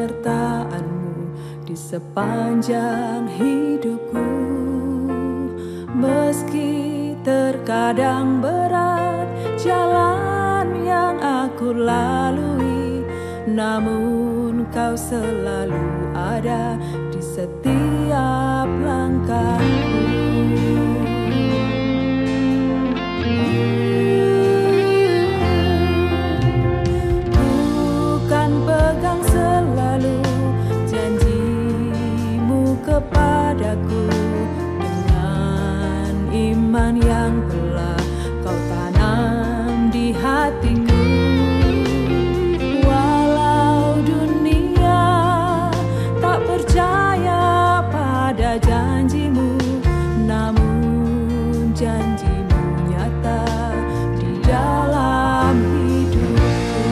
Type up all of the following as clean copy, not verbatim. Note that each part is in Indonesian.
penyertaan-Mu di sepanjang hidupku. Meski terkadang berat jalan yang aku lalui, namun Kau selalu ada di setiap langkahku. Bukan pegang selalu janji-Mu kepadaku, dengan iman yang telah Kau tanam di hatiku. Walau dunia tak percaya pada janji-Mu, namun janji-Mu nyata di dalam hidupku.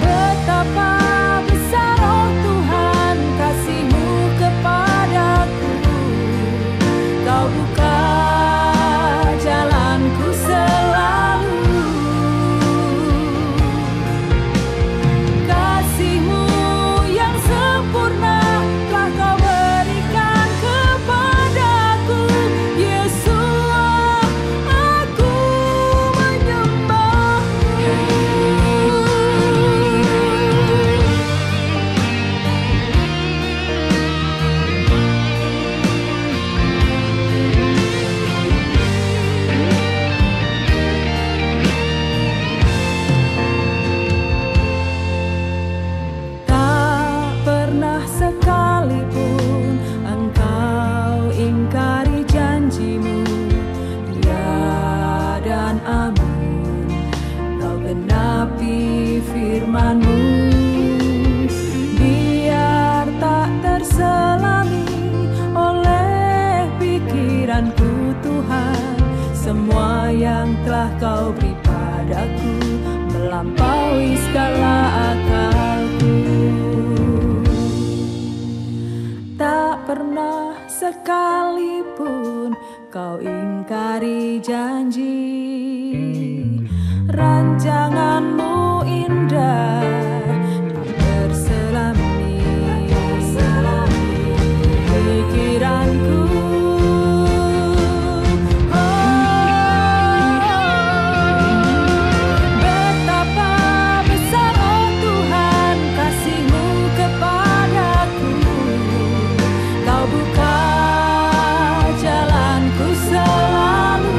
Betapa besar, oh Tuhan, kasih-Mu kepadaku. Kau buka jalanku selalu. Kasih-Mu yang sempurna telah Kau berikan kepadaku. Yesus, aku menyembah-Mu. Tak pernah sekalipun Engkau ingkari janji-Mu. Ya dan amin, Kau genapi firman-Mu. Biar tak terselami oleh pikiranku, Tuhan, semua yang telah Kau beri padaku melampaui segala akalku. Tak pernah sekalipun Kau ingkari janji. Rancangan-Mu indah, tak terselami pikiranku. Betapa besar, oh Tuhan, kasih-Mu kepadaku. Kau buka jalanku selalu.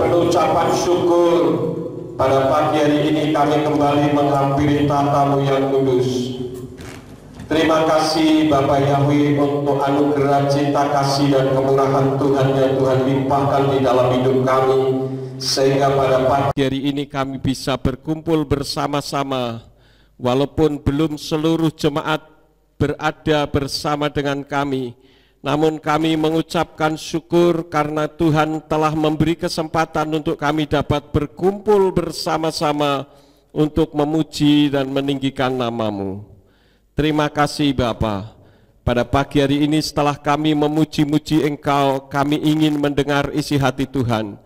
penuh ucapan syukur, pada pagi hari ini kami kembali menghampiri tatamu yang kudus. Terima kasih Bapa Yahweh untuk anugerah cinta kasih dan kemurahan Tuhan yang Tuhan limpahkan di dalam hidup kami, sehingga pada pagi hari ini kami bisa berkumpul bersama-sama, walaupun belum seluruh jemaat berada bersama dengan kami. Namun kami mengucapkan syukur karena Tuhan telah memberi kesempatan untuk kami dapat berkumpul bersama-sama untuk memuji dan meninggikan nama-Mu. Terima kasih Bapa. Pada pagi hari ini setelah kami memuji-muji Engkau, kami ingin mendengar isi hati Tuhan.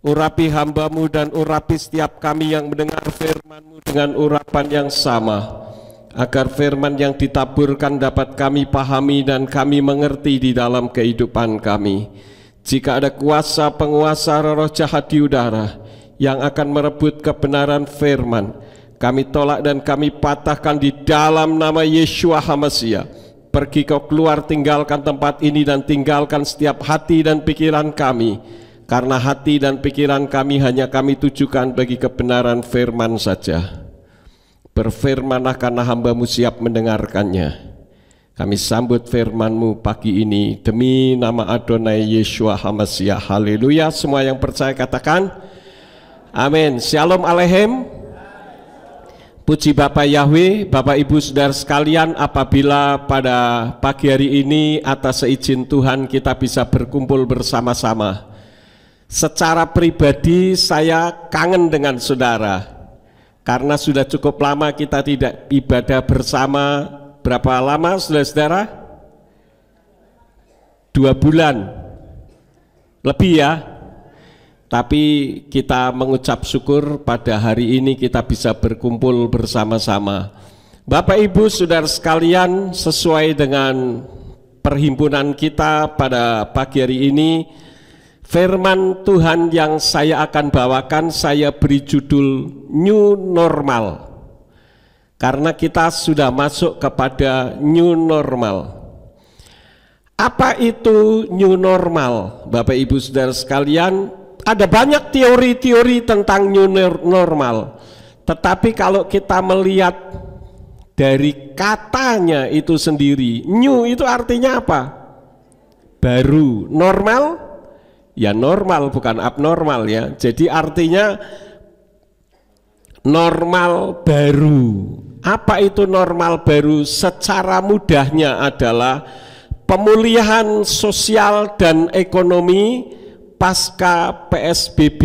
Urapi hamba-Mu dan urapi setiap kami yang mendengar firman-Mu dengan urapan yang sama, agar firman yang ditaburkan dapat kami pahami dan kami mengerti di dalam kehidupan kami. Jika ada kuasa penguasa roh jahat di udara yang akan merebut kebenaran firman, kami tolak dan kami patahkan di dalam nama Yeshua HaMashiach. Pergi kau keluar, tinggalkan tempat ini dan tinggalkan setiap hati dan pikiran kami, karena hati dan pikiran kami hanya kami tujukan bagi kebenaran firman saja. Berfirmanlah karena hamba-Mu siap mendengarkannya. Kami sambut firman-Mu pagi ini demi nama Adonai Yeshua HaMashiach. Haleluya. Semua yang percaya katakan amin. Shalom aleichem. Puji Bapa Yahweh, Bapak Ibu Saudara sekalian, apabila pada pagi hari ini atas seizin Tuhan kita bisa berkumpul bersama-sama. Secara pribadi saya kangen dengan saudara, karena sudah cukup lama kita tidak ibadah bersama. Berapa lama saudara-saudara? 2 bulan lebih ya. Tapi kita mengucap syukur pada hari ini kita bisa berkumpul bersama-sama. Bapak Ibu Saudara sekalian, sesuai dengan perhimpunan kita pada pagi hari ini, firman Tuhan yang saya akan bawakan saya beri judul New Normal. Karena kita sudah masuk kepada New Normal. Apa itu New Normal? Bapak Ibu Saudara sekalian, ada banyak teori-teori tentang New Normal. Tetapi kalau kita melihat dari katanya itu sendiri, New itu artinya apa? Baru. Normal? Ya normal, bukan abnormal ya. Jadi artinya normal baru. Apa itu normal baru? Secara mudahnya adalah pemulihan sosial dan ekonomi pasca PSBB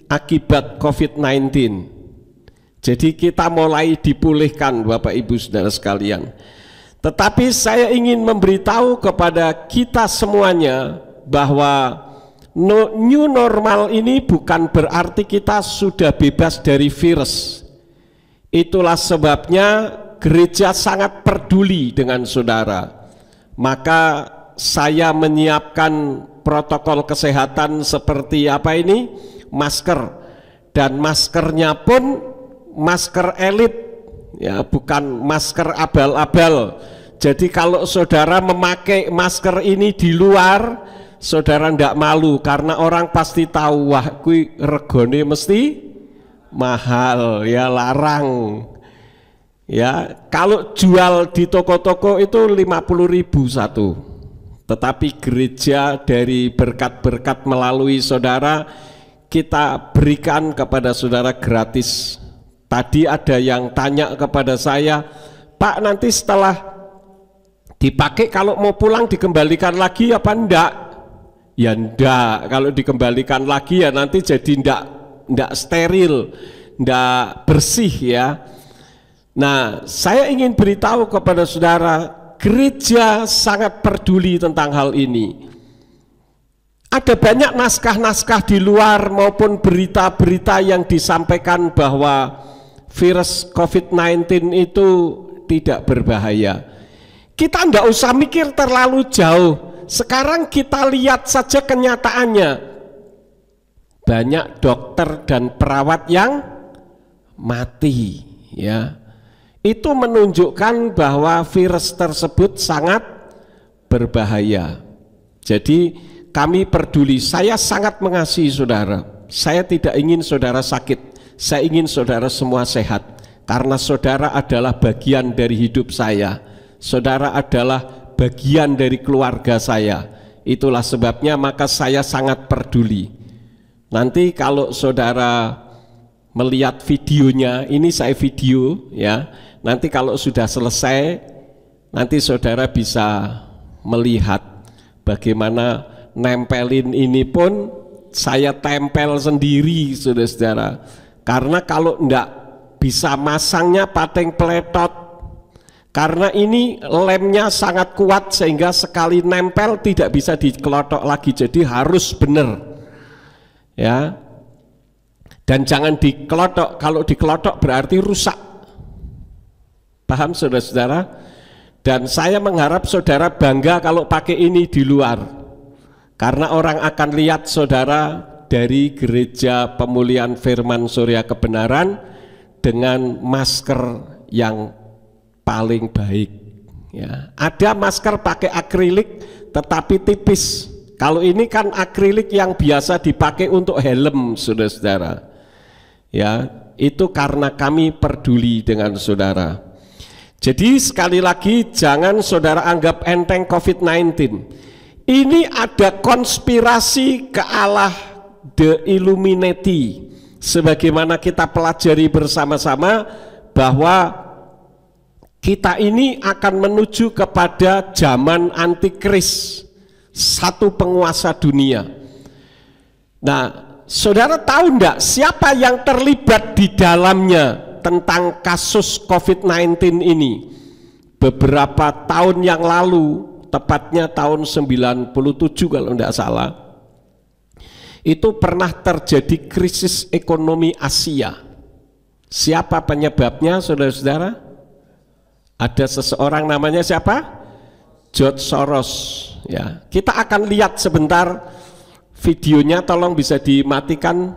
akibat COVID-19. Jadi kita mulai dipulihkan Bapak Ibu Saudara sekalian. Tetapi saya ingin memberitahu kepada kita semuanya bahwa new normal ini bukan berarti kita sudah bebas dari virus. Itulah sebabnya gereja sangat peduli dengan saudara. Maka saya menyiapkan protokol kesehatan seperti apa ini? Masker. Dan maskernya pun masker elit ya, bukan masker abal-abal. Jadi kalau saudara memakai masker ini di luar, saudara tidak malu karena orang pasti tahu, wah kui regone mesti mahal ya, larang ya. Kalau jual di toko-toko itu 50.000 satu. Tetapi gereja dari berkat-berkat melalui saudara kita berikan kepada saudara gratis. Tadi ada yang tanya kepada saya, Pak nanti setelah dipakai kalau mau pulang dikembalikan lagi apa enggak? Ya enggak, kalau dikembalikan lagi ya nanti jadi enggak steril, enggak bersih ya. Nah saya ingin beritahu kepada saudara, gereja sangat peduli tentang hal ini. Ada banyak naskah-naskah di luar maupun berita-berita yang disampaikan bahwa virus COVID-19 itu tidak berbahaya. Kita tidak usah mikir terlalu jauh. Sekarang kita lihat saja kenyataannya. Banyak dokter dan perawat yang mati ya. Itu menunjukkan bahwa virus tersebut sangat berbahaya. Jadi kami peduli, saya sangat mengasihi saudara. Saya tidak ingin saudara sakit, saya ingin saudara semua sehat. Karena saudara adalah bagian dari hidup saya, saudara adalah bagian dari keluarga saya. Itulah sebabnya maka saya sangat peduli. Nanti kalau saudara melihat videonya, ini saya video ya, nanti kalau sudah selesai, nanti saudara bisa melihat bagaimana nempelin ini pun saya tempel sendiri saudara-saudara. Karena kalau enggak bisa masangnya pating peletot, karena ini lemnya sangat kuat sehingga sekali nempel tidak bisa dikelotok lagi, jadi harus benar ya. Dan jangan dikelotok, kalau dikelotok berarti rusak. Paham saudara-saudara? Dan saya mengharap saudara bangga kalau pakai ini di luar, karena orang akan lihat saudara dari Gereja Pemulihan Firman Surya Kebenaran dengan masker yang paling baik ya. Ada masker pakai akrilik tetapi tipis. Kalau ini kan akrilik yang biasa dipakai untuk helm saudara-saudara ya. Itu karena kami peduli dengan saudara. Jadi sekali lagi jangan saudara anggap enteng COVID-19. Ini ada konspirasi ke arah The Illuminati, sebagaimana kita pelajari bersama-sama bahwa kita ini akan menuju kepada zaman antikris, satu penguasa dunia. Nah, saudara tahu enggak siapa yang terlibat di dalamnya tentang kasus COVID-19 ini? Beberapa tahun yang lalu, tepatnya tahun 97 kalau tidak salah, itu pernah terjadi krisis ekonomi Asia. Siapa penyebabnya saudara-saudara? Ada seseorang namanya siapa? George Soros ya. Kita akan lihat sebentar videonya, tolong bisa dimatikan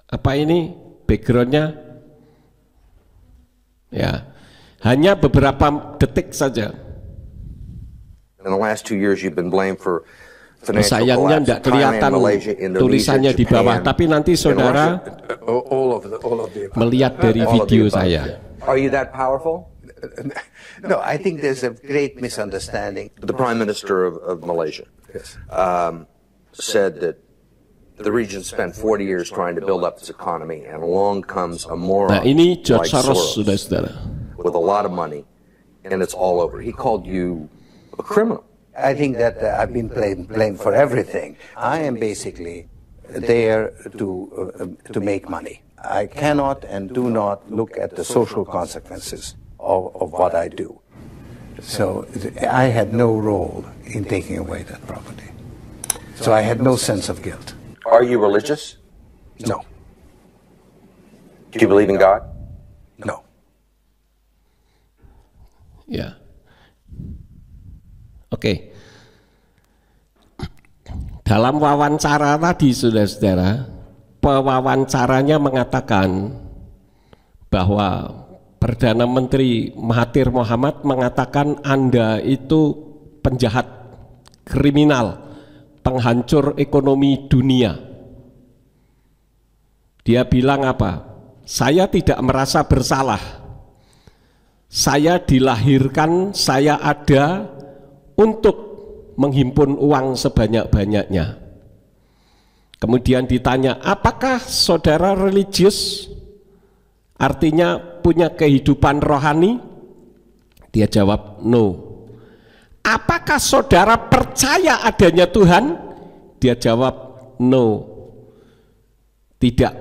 apa ini backgroundnya ya, hanya beberapa detik saja. In the last 2 years, you've been blamed for financial sayangnya collapse tidak in kelihatan Thailand, Malaysia, Indonesia, tulisannya di bawah, Japan, tapi nanti saudara all of the melihat dari video saya. Are you that powerful? No, I think there's a great misunderstanding. The Prime Minister of Malaysia said that the region spent 40 years trying to build up its economy, and along comes a moron Nah, ini George like Soros, Soros saudara-saudara, with a lot of money, and it's all over. He called you a criminal. I think that I've been blamed for everything. I am basically there to make money. I cannot and do not look at the social consequences of what I do. So I had no role in taking away that property. So I had no sense of guilt. Are you religious? No. Do you believe in God? No. ya. Oke. Dalam wawancara tadi saudara-saudara, pewawancaranya mengatakan bahwa Perdana Menteri Mahathir Mohamad mengatakan Anda itu penjahat, kriminal, penghancur ekonomi dunia. Dia bilang apa? Saya tidak merasa bersalah. Saya dilahirkan, saya ada untuk menghimpun uang sebanyak-banyaknya. Kemudian ditanya, apakah saudara religius? Artinya punya kehidupan rohani? Dia jawab, no. Apakah saudara percaya adanya Tuhan? Dia jawab, no. Tidak.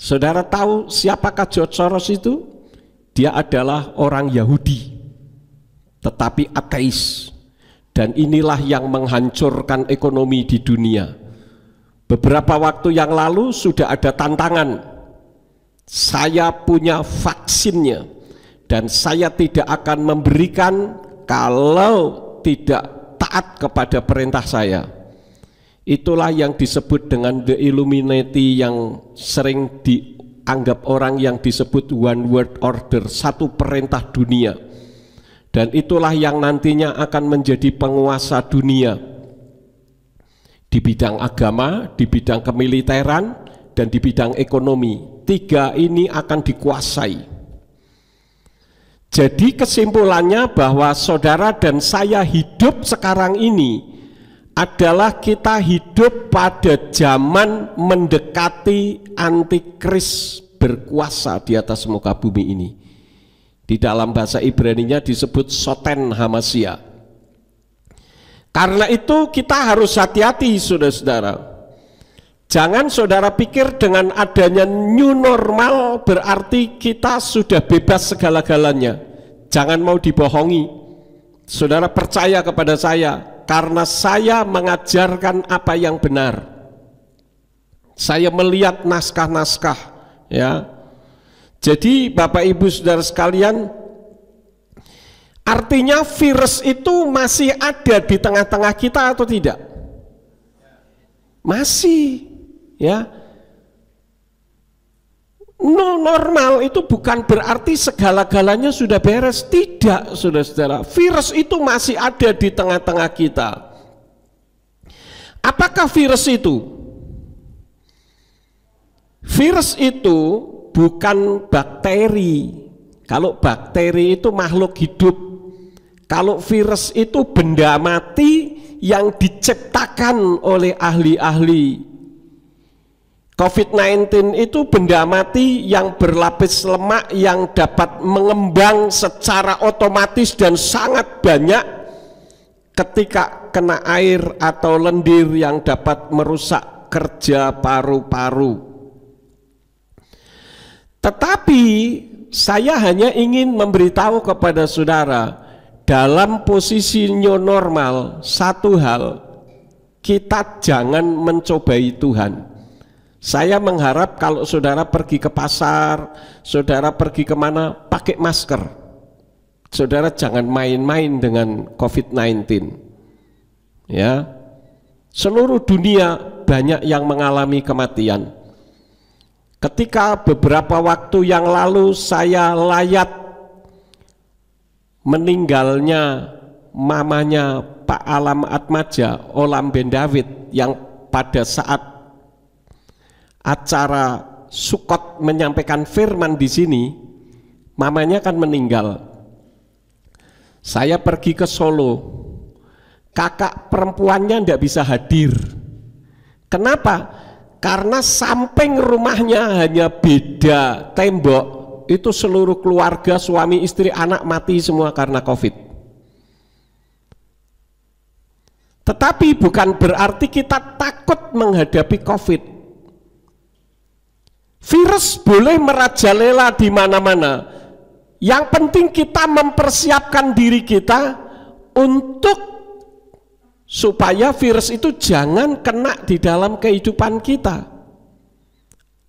Saudara tahu siapakah George Soros itu? Dia adalah orang Yahudi, tetapi ateis. Dan inilah yang menghancurkan ekonomi di dunia. Beberapa waktu yang lalu sudah ada tantangan. Saya punya vaksinnya dan saya tidak akan memberikan kalau tidak taat kepada perintah saya. Itulah yang disebut dengan The Illuminati, yang sering dianggap orang yang disebut one world order, satu perintah dunia. Dan itulah yang nantinya akan menjadi penguasa dunia. di bidang agama, di bidang kemiliteran, dan di bidang ekonomi. 3 ini akan dikuasai. Jadi kesimpulannya bahwa saudara dan saya hidup sekarang ini adalah kita hidup pada zaman mendekati antikris berkuasa di atas muka bumi ini. Di dalam bahasa Ibrani-nya disebut Soten Hamasia. Karena itu kita harus hati-hati saudara-saudara. Jangan saudara pikir dengan adanya new normal berarti kita sudah bebas segala-galanya. Jangan mau dibohongi. Saudara percaya kepada saya, karena saya mengajarkan apa yang benar. Saya melihat naskah-naskah, ya. Jadi Bapak Ibu Saudara sekalian, artinya virus itu masih ada di tengah-tengah kita atau tidak? Masih, ya. No normal itu bukan berarti segala-galanya sudah beres. Tidak, saudara-saudara. Virus itu masih ada di tengah-tengah kita. Apakah virus itu? Virus itu bukan bakteri. Kalau bakteri itu makhluk hidup. Kalau virus itu benda mati yang diciptakan oleh ahli-ahli. COVID-19 itu benda mati yang berlapis lemak yang dapat mengembang secara otomatis dan sangat banyak ketika kena air atau lendir yang dapat merusak kerja paru-paru. Tetapi saya hanya ingin memberitahu kepada saudara, dalam posisi new normal, satu hal, kita jangan mencobai Tuhan. Saya mengharap kalau saudara pergi ke pasar, saudara pergi kemana, pakai masker. Saudara jangan main-main dengan COVID-19. Ya, seluruh dunia banyak yang mengalami kematian. Ketika beberapa waktu yang lalu saya layat meninggalnya mamanya Pak Alam Atmaja, Olam Ben David, yang pada saat acara Sukot menyampaikan firman di sini, mamanya kan meninggal. Saya pergi ke Solo, kakak perempuannya tidak bisa hadir. Kenapa? Karena samping rumahnya hanya beda tembok, itu seluruh keluarga, suami, istri, anak mati semua karena COVID. Tetapi bukan berarti kita takut menghadapi COVID. Virus boleh merajalela di mana-mana. Yang penting kita mempersiapkan diri kita untuk supaya virus itu jangan kena di dalam kehidupan kita.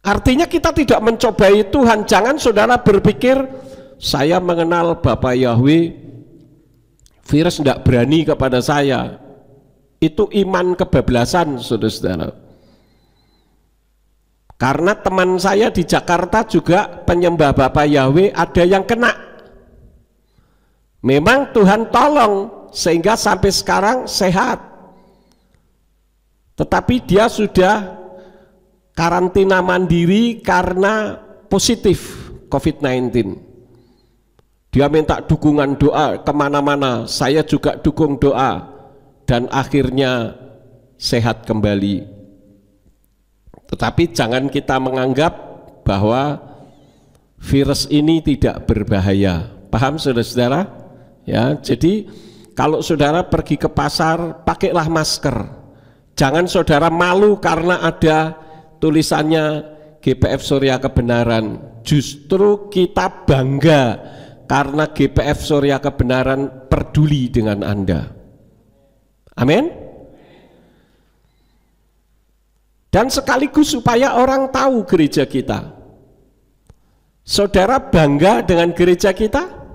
Artinya kita tidak mencobai Tuhan. Jangan saudara berpikir saya mengenal Bapak Yahweh, virus tidak berani kepada saya. Itu iman kebablasan, saudara-saudara. Karena teman saya di Jakarta juga penyembah Bapak Yahweh, ada yang kena. Memang Tuhan tolong sehingga sampai sekarang sehat. Tetapi dia sudah karantina mandiri karena positif COVID-19. Dia minta dukungan doa kemana-mana, saya juga dukung doa, dan akhirnya sehat kembali. Tetapi jangan kita menganggap bahwa virus ini tidak berbahaya. Paham saudara-saudara? Ya, jadi kalau saudara pergi ke pasar, pakailah masker. Jangan saudara malu karena ada tulisannya GPF Surya Kebenaran. Justru kita bangga karena GPF Surya Kebenaran peduli dengan Anda. Amin. Dan sekaligus supaya orang tahu gereja kita. Saudara bangga dengan gereja kita?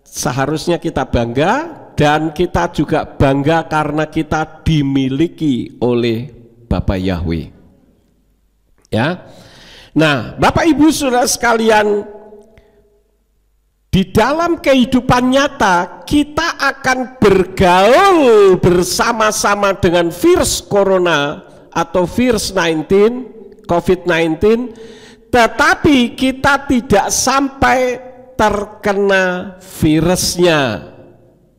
Seharusnya kita bangga, dan kita juga bangga karena kita dimiliki oleh Bapak Yahweh. Ya. Nah, Bapak Ibu Saudara sekalian, di dalam kehidupan nyata kita akan bergaul bersama-sama dengan virus corona atau virus COVID-19, tetapi kita tidak sampai terkena virusnya.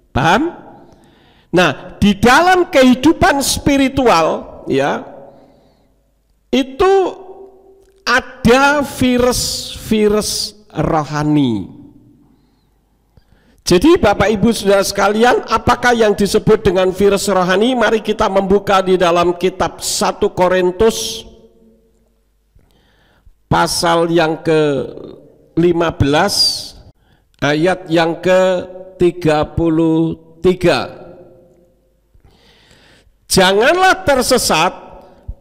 Paham? Nah, di dalam kehidupan spiritual ya, itu ada virus-virus rohani. Jadi Bapak Ibu Saudara sekalian, apakah yang disebut dengan virus rohani? Mari kita membuka di dalam kitab 1 Korintus pasal yang ke-15 ayat yang ke-33. Janganlah tersesat,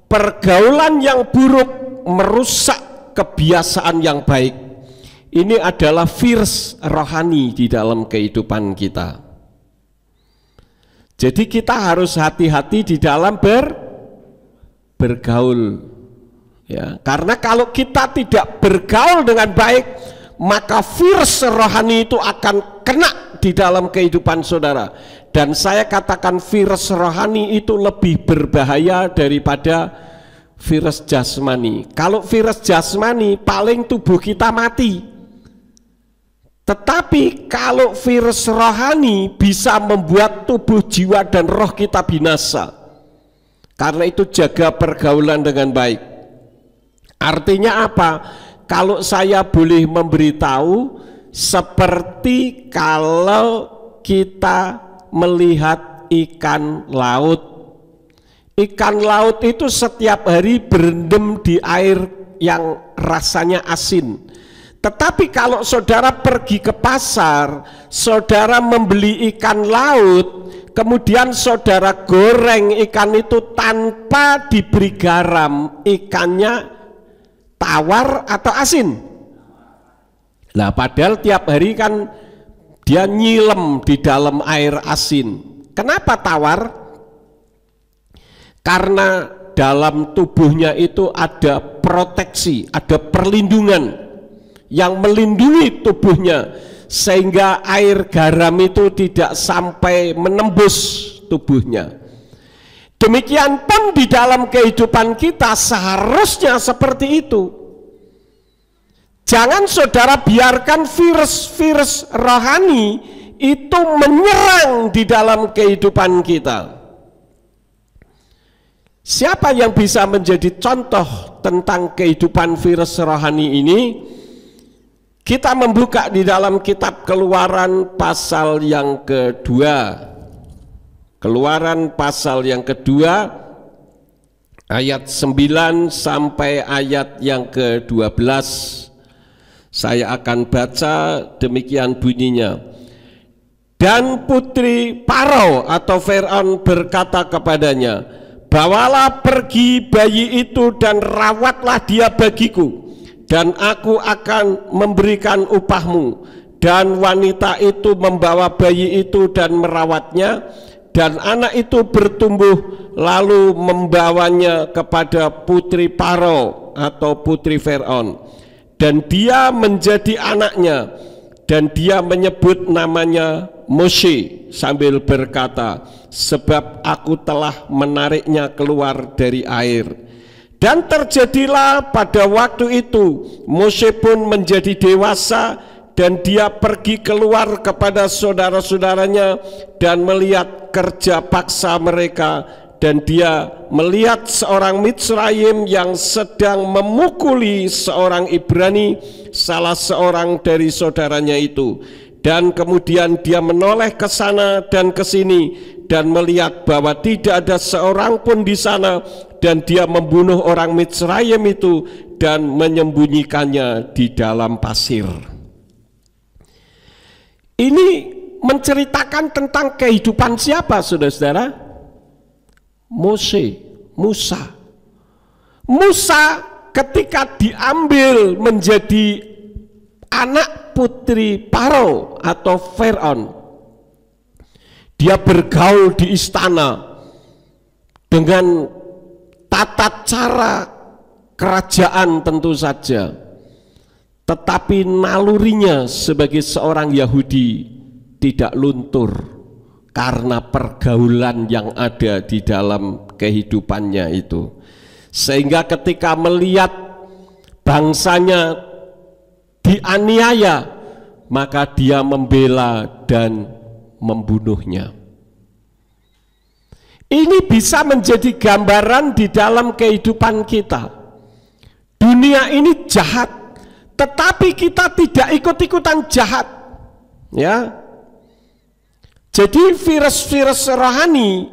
pergaulan yang buruk merusak kebiasaan yang baik. Ini adalah virus rohani di dalam kehidupan kita. Jadi kita harus hati-hati di dalam bergaul. Ya, karena kalau kita tidak bergaul dengan baik, maka virus rohani itu akan kena di dalam kehidupan saudara. Dan saya katakan virus rohani itu lebih berbahaya daripada virus jasmani. Kalau virus jasmani paling tubuh kita mati. Tetapi kalau virus rohani bisa membuat tubuh, jiwa, dan roh kita binasa. Karena itu jaga pergaulan dengan baik. Artinya apa? Kalau saya boleh memberitahu, seperti kalau kita melihat ikan laut. Ikan laut itu setiap hari berendam di air yang rasanya asin. Tetapi kalau saudara pergi ke pasar, saudara membeli ikan laut, kemudian saudara goreng ikan itu tanpa diberi garam, ikannya tawar atau asin? Nah, padahal tiap hari kan dia nyilem di dalam air asin. Kenapa tawar? Karena dalam tubuhnya itu ada proteksi, ada perlindungan yang melindungi tubuhnya, sehingga air garam itu tidak sampai menembus tubuhnya. Demikian pun di dalam kehidupan kita seharusnya seperti itu. Jangan saudara biarkan virus-virus rohani itu menyerang di dalam kehidupan kita. Siapa yang bisa menjadi contoh tentang kehidupan virus rohani ini? Kita membuka di dalam kitab Keluaran pasal yang kedua. Keluaran pasal yang kedua ayat 9 sampai ayat yang ke-12. Saya akan baca, demikian bunyinya. Dan putri Farao atau Firaun berkata kepadanya, bawalah pergi bayi itu dan rawatlah dia bagiku, dan aku akan memberikan upahmu. Dan wanita itu membawa bayi itu dan merawatnya, dan anak itu bertumbuh, lalu membawanya kepada putri Farao atau putri Firaun, dan dia menjadi anaknya, dan dia menyebut namanya Mose sambil berkata, sebab aku telah menariknya keluar dari air. Dan terjadilah pada waktu itu Mose pun menjadi dewasa, dan dia pergi keluar kepada saudara-saudaranya dan melihat kerja paksa mereka, dan dia melihat seorang Mitsraim yang sedang memukuli seorang Ibrani, salah seorang dari saudaranya itu. Dan kemudian dia menoleh ke sana dan ke sini dan melihat bahwa tidak ada seorang pun di sana, dan dia membunuh orang Mitsraim itu dan menyembunyikannya di dalam pasir. Ini menceritakan tentang kehidupan siapa, saudara-saudara? Musa ketika diambil menjadi anak putri Farao atau Firaun, dia bergaul di istana dengan tata cara kerajaan tentu saja. tetapi nalurinya sebagai seorang Yahudi tidak luntur karena pergaulan yang ada di dalam kehidupannya itu. Sehingga ketika melihat bangsanya dianiaya, maka dia membela dan membunuhnya. Ini bisa menjadi gambaran di dalam kehidupan kita. Dunia ini jahat, tetapi kita tidak ikut-ikutan jahat. Ya. Jadi virus-virus rohani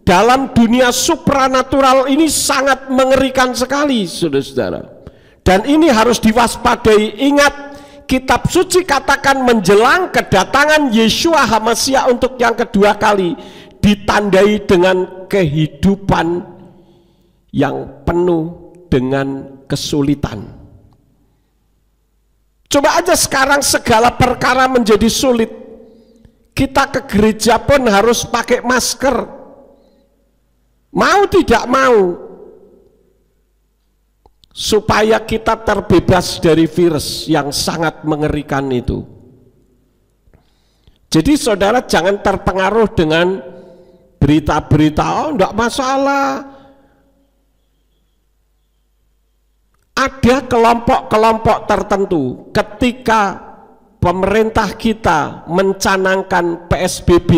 dalam dunia supranatural ini sangat mengerikan sekali, saudara-saudara. Dan ini harus diwaspadai. Ingat, kitab suci katakan menjelang kedatangan Yeshua HaMasiah untuk yang kedua kali ditandai dengan kehidupan yang penuh dengan kesulitan. Coba aja sekarang segala perkara menjadi sulit. Kita ke gereja pun harus pakai masker. Mau tidak mau, supaya kita terbebas dari virus yang sangat mengerikan itu. Jadi saudara jangan terpengaruh dengan berita-berita, oh enggak masalah. Ada kelompok-kelompok tertentu ketika pemerintah kita mencanangkan PSBB,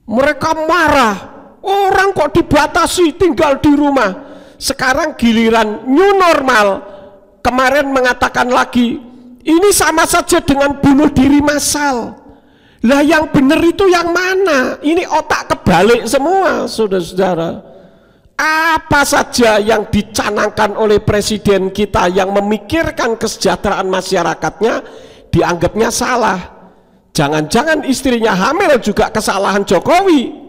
mereka marah, orang kok dibatasi tinggal di rumah. Sekarang giliran new normal, kemarin mengatakan lagi, ini sama saja dengan bunuh diri massal. Lah yang benar itu yang mana? Ini otak kebalik semua, saudara-saudara. Apa saja yang dicanangkan oleh presiden kita yang memikirkan kesejahteraan masyarakatnya, dianggapnya salah. Jangan-jangan istrinya hamil juga kesalahan Jokowi.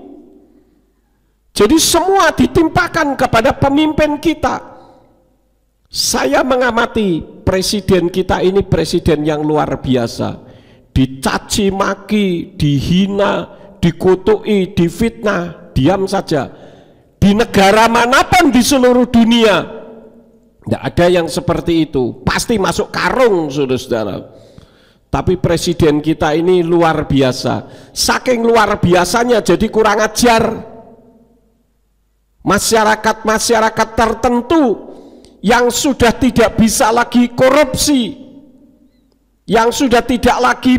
Jadi semua ditimpakan kepada pemimpin kita. Saya mengamati presiden kita ini presiden yang luar biasa. Dicaci maki, dihina, dikutuki, difitnah, diam saja. Di negara manapun di seluruh dunia tidak ada yang seperti itu, pasti masuk karung, saudara-saudara. Tapi presiden kita ini luar biasa. Saking luar biasanya jadi kurang ajar. Masyarakat-masyarakat tertentu yang sudah tidak bisa lagi korupsi, yang sudah tidak lagi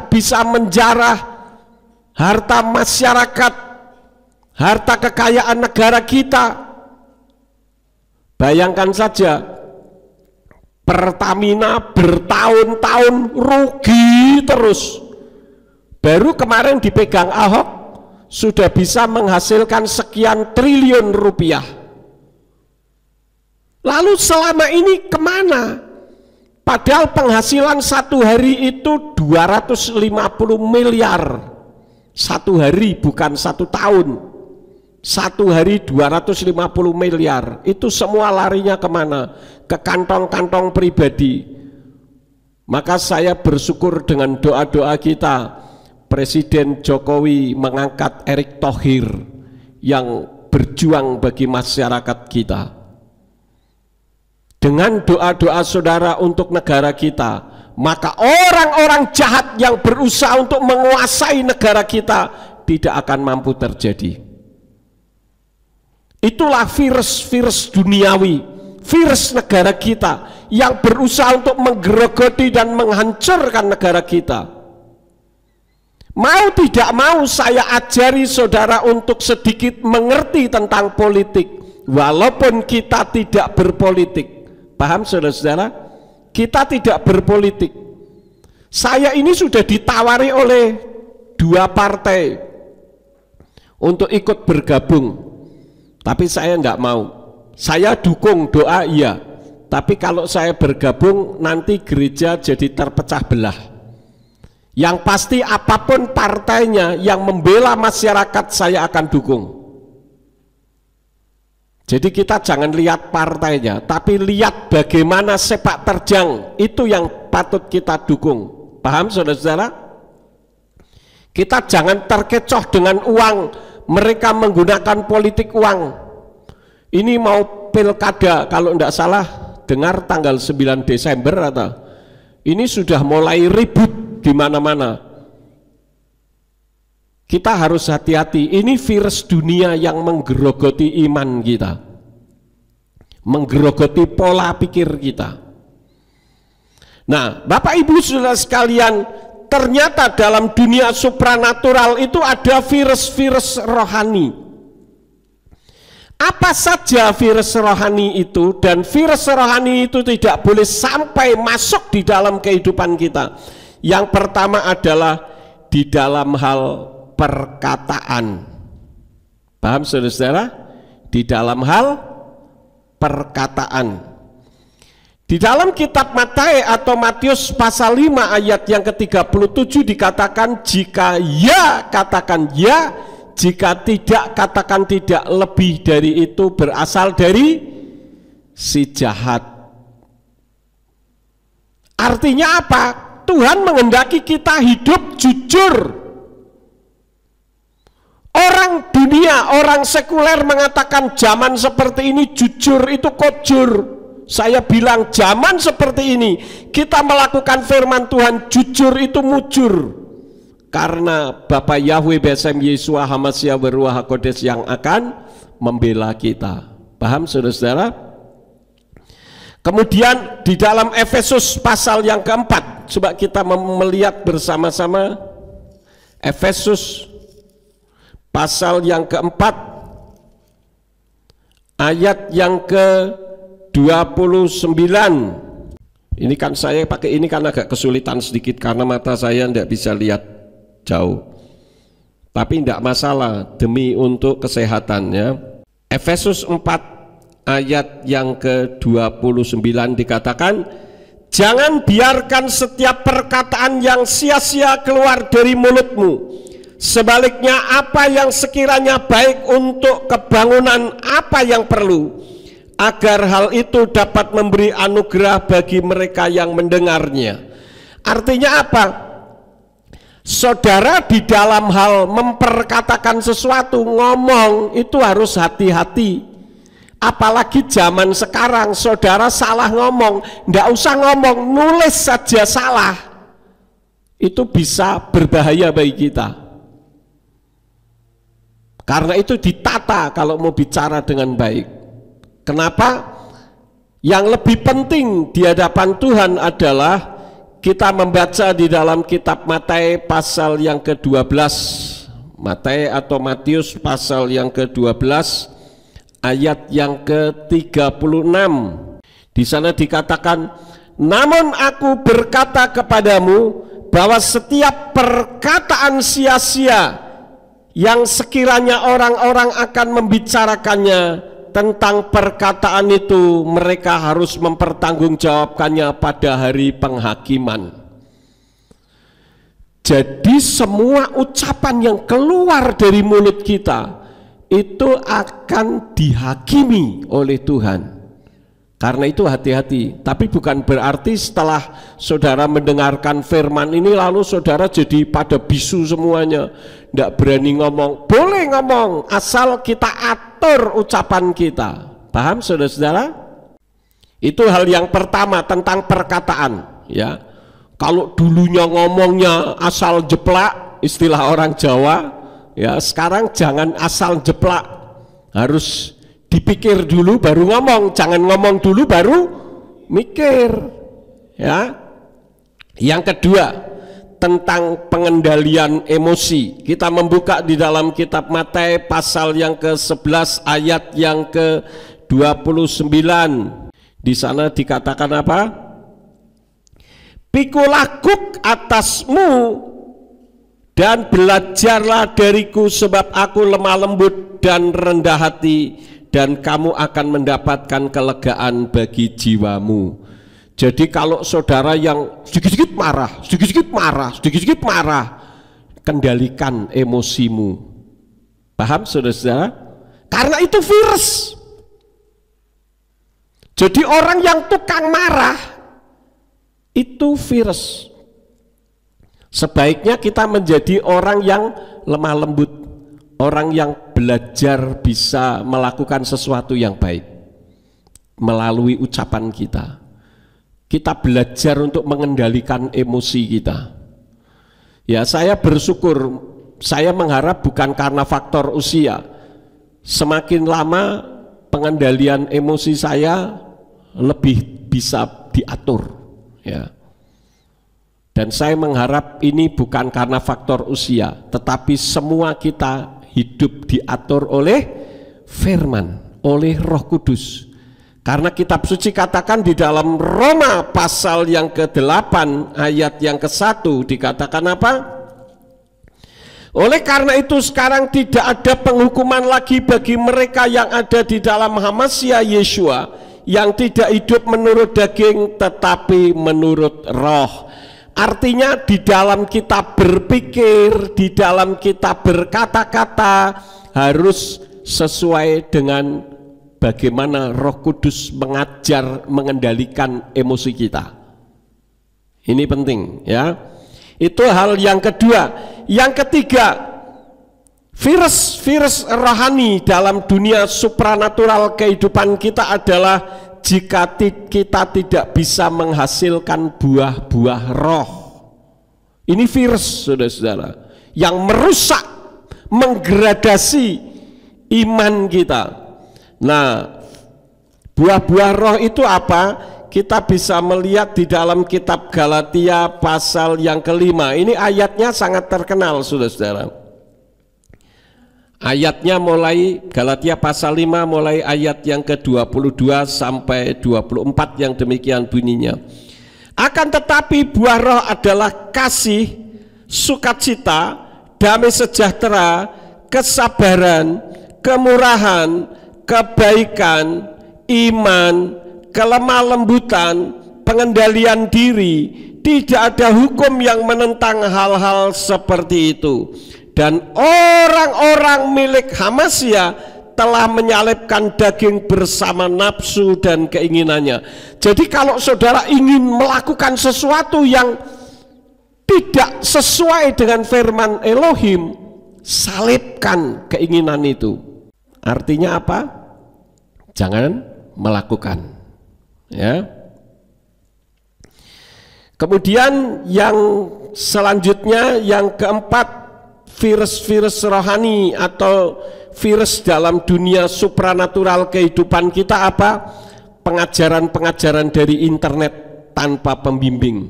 bisa menjarah harta masyarakat, harta kekayaan negara kita. Bayangkan saja, Pertamina bertahun-tahun rugi terus. Baru kemarin dipegang Ahok sudah bisa menghasilkan sekian triliun rupiah. Lalu selama ini kemana? Padahal penghasilan satu hari itu 250 miliar. Satu hari, bukan satu tahun. Satu hari 250 miliar. Itu semua larinya kemana? Ke kantong-kantong pribadi. Maka saya bersyukur dengan doa-doa kita, Presiden Jokowi mengangkat Erick Thohir yang berjuang bagi masyarakat kita. Dengan doa-doa saudara untuk negara kita, maka orang-orang jahat yang berusaha untuk menguasai negara kita tidak akan mampu terjadi. Itulah virus-virus duniawi, virus negara kita yang berusaha untuk menggerogoti dan menghancurkan negara kita. Mau tidak mau saya ajari saudara untuk sedikit mengerti tentang politik, walaupun kita tidak berpolitik. Paham saudara-saudara? Kita tidak berpolitik. Saya ini sudah ditawari oleh dua partai untuk ikut bergabung, tapi saya enggak mau. Saya dukung doa iya, tapi kalau saya bergabung nanti gereja jadi terpecah belah. Yang pasti apapun partainya yang membela masyarakat saya akan dukung. Jadi kita jangan lihat partainya, tapi lihat bagaimana sepak terjang, itu yang patut kita dukung. Paham saudara-saudara? Kita jangan terkecoh dengan uang, mereka menggunakan politik uang. Ini mau pilkada, kalau tidak salah dengar tanggal 9 Desember atau ini sudah mulai ribut di mana-mana. Kita harus hati-hati, ini virus dunia yang menggerogoti iman kita, menggerogoti pola pikir kita. Nah, Bapak Ibu Saudara sekalian, ternyata dalam dunia supranatural itu ada virus-virus rohani. Apa saja virus rohani itu, dan virus rohani itu tidak boleh sampai masuk di dalam kehidupan kita. Yang pertama adalah di dalam hal perkataan. Paham saudara-saudara? Di dalam hal perkataan. Di dalam kitab Matius atau Matius pasal 5 ayat yang ke-37 dikatakan, jika ya katakan ya, jika tidak katakan tidak, lebih dari itu berasal dari si jahat. Artinya apa? Tuhan menghendaki kita hidup jujur. Orang dunia, orang sekuler mengatakan zaman seperti ini jujur itu kojur. Saya bilang zaman seperti ini kita melakukan firman Tuhan jujur itu mujur. Karena Bapa Yahweh Besem Yesua Hamasya Beruah Hakodes yang akan membela kita. Paham saudara-saudara? Kemudian di dalam Efesus pasal yang keempat, coba kita melihat bersama-sama Efesus pasal yang keempat ayat yang ke-29. Ini kan saya pakai ini kan agak kesulitan sedikit karena mata saya tidak bisa lihat jauh, tapi tidak masalah demi untuk kesehatannya. Efesus 4 ayat yang ke-29 dikatakan, jangan biarkan setiap perkataan yang sia-sia keluar dari mulutmu, sebaliknya apa yang sekiranya baik untuk kebangunan apa yang perlu, agar hal itu dapat memberi anugerah bagi mereka yang mendengarnya. Artinya apa? Saudara di dalam hal memperkatakan sesuatu, ngomong itu harus hati-hati. Apalagi zaman sekarang, saudara salah ngomong, nggak usah ngomong, nulis saja salah, itu bisa berbahaya bagi kita. Karena itu ditata kalau mau bicara dengan baik. Kenapa? Yang lebih penting di hadapan Tuhan adalah kita membaca di dalam kitab Matius pasal yang ke-12, Matius atau Matius pasal yang ke-12 ayat yang ke-36. Di sana dikatakan, namun aku berkata kepadamu bahwa setiap perkataan sia-sia yang sekiranya orang-orang akan membicarakannya, tentang perkataan itu mereka harus mempertanggungjawabkannya pada hari penghakiman. Jadi semua ucapan yang keluar dari mulut kita itu akan dihakimi oleh Tuhan. Karena itu hati-hati. Tapi bukan berarti setelah saudara mendengarkan firman ini lalu saudara jadi pada bisu semuanya, tidak berani ngomong. Boleh ngomong asal kita atur ucapan kita. Paham saudara-saudara? Itu hal yang pertama tentang perkataan, ya. Kalau dulunya ngomongnya asal jeplak, istilah orang Jawa, ya, sekarang jangan asal jeplak, harus dipikir dulu baru ngomong, jangan ngomong dulu baru mikir, ya. Yang kedua, tentang pengendalian emosi. Kita membuka di dalam kitab Matius pasal yang ke-11 ayat yang ke-29. Di sana dikatakan apa? Pikulah kuk atasmu dan belajarlah dariku, sebab aku lemah lembut dan rendah hati, dan kamu akan mendapatkan kelegaan bagi jiwamu. Jadi kalau saudara yang sedikit-sedikit marah, kendalikan emosimu. Paham saudara-saudara? Karena itu virus. Jadi orang yang tukang marah itu virus. Sebaiknya kita menjadi orang yang lemah lembut, orang yang belajar bisa melakukan sesuatu yang baik. melalui ucapan kita. Kita belajar untuk mengendalikan emosi kita. Ya, saya bersyukur, saya mengharap bukan karena faktor usia. Semakin lama pengendalian emosi saya lebih bisa diatur, ya. Dan saya mengharap ini bukan karena faktor usia, tetapi semua kita hidup diatur oleh firman, oleh Roh Kudus. Karena kitab suci katakan di dalam Roma pasal yang ke-8 ayat yang ke-1 dikatakan apa? Oleh karena itu sekarang tidak ada penghukuman lagi bagi mereka yang ada di dalam Hamasya Yeshua, yang tidak hidup menurut daging tetapi menurut roh. Artinya di dalam kita berpikir, di dalam kita berkata-kata harus sesuai dengan bagaimana Roh Kudus mengajar, mengendalikan emosi kita. Ini penting, ya. Itu hal yang kedua. Yang ketiga, virus rohani dalam dunia supranatural kehidupan kita adalah jika kita tidak bisa menghasilkan buah-buah roh. Ini virus, saudara-saudara, yang merusak, menggradasi iman kita. Nah, buah-buah roh itu apa? Kita bisa melihat di dalam kitab Galatia pasal yang ke-5. Ini ayatnya sangat terkenal, saudara-saudara. Ayatnya mulai Galatia pasal 5 mulai ayat yang ke-22 sampai 24 yang demikian bunyinya. Akan tetapi buah roh adalah kasih, sukacita, damai sejahtera, kesabaran, kemurahan, kebaikan, iman, kelemah lembutan, pengendalian diri. Tidak ada hukum yang menentang hal-hal seperti itu. Dan orang-orang milik Hamasya telah menyalibkan daging bersama nafsu dan keinginannya. Jadi kalau saudara ingin melakukan sesuatu yang tidak sesuai dengan firman Elohim, salibkan keinginan itu. Artinya apa? Jangan melakukan, ya. Kemudian yang selanjutnya, yang keempat, virus-virus rohani atau virus dalam dunia supranatural kehidupan kita apa? Pengajaran-pengajaran dari internet tanpa pembimbing.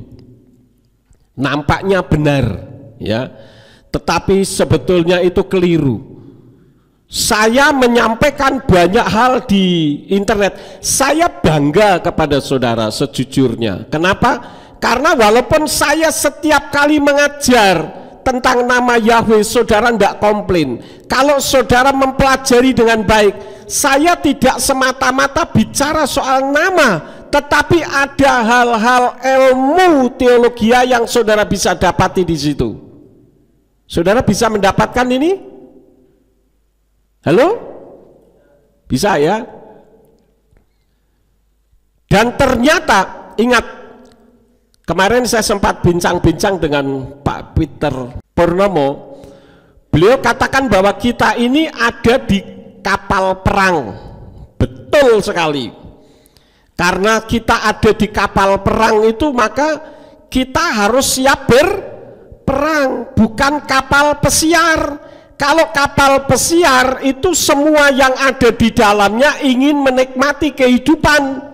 Nampaknya benar, ya, tetapi sebetulnya itu keliru. Saya menyampaikan banyak hal di internet. Saya bangga kepada saudara sejujurnya. Kenapa? Karena walaupun saya setiap kali mengajar tentang nama Yahweh, saudara tidak komplain. Kalau saudara mempelajari dengan baik, saya tidak semata-mata bicara soal nama, tetapi ada hal-hal ilmu teologi yang saudara bisa dapati di situ. Saudara bisa mendapatkan ini? Halo? Bisa, ya? Dan ternyata, ingat, kemarin saya sempat bincang-bincang dengan Pak Peter Purnomo. Beliau katakan bahwa kita ini ada di kapal perang. Betul sekali. Karena kita ada di kapal perang itu, maka kita harus siap berperang, bukan kapal pesiar. Kalau kapal pesiar itu semua yang ada di dalamnya ingin menikmati kehidupan.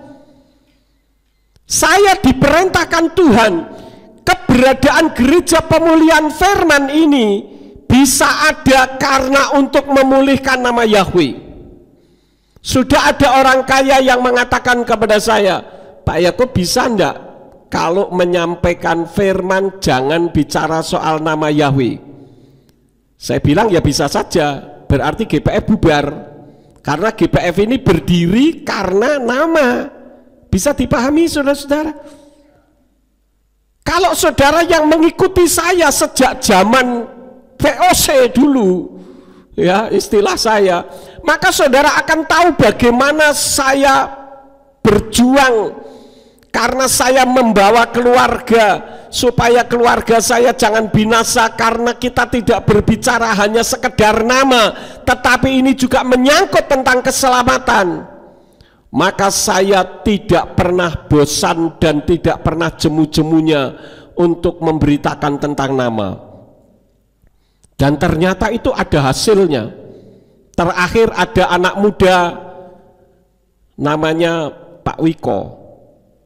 Saya diperintahkan Tuhan, keberadaan gereja pemulihan firman ini bisa ada karena untuk memulihkan nama Yahweh. Sudah ada orang kaya yang mengatakan kepada saya, Pak Yakub, bisa enggak kalau menyampaikan firman jangan bicara soal nama Yahweh? Saya bilang ya bisa saja, berarti GPF bubar. Karena GPF ini berdiri karena nama. Bisa dipahami saudara-saudara? Kalau saudara yang mengikuti saya sejak zaman VOC dulu, ya istilah saya, maka saudara akan tahu bagaimana saya berjuang karena saya membawa keluarga supaya keluarga saya jangan binasa, karena kita tidak berbicara hanya sekedar nama, tetapi ini juga menyangkut tentang keselamatan. maka saya tidak pernah bosan dan tidak pernah jemu-jemunya untuk memberitakan tentang nama. Dan ternyata itu ada hasilnya. Terakhir ada anak muda namanya Pak Wiko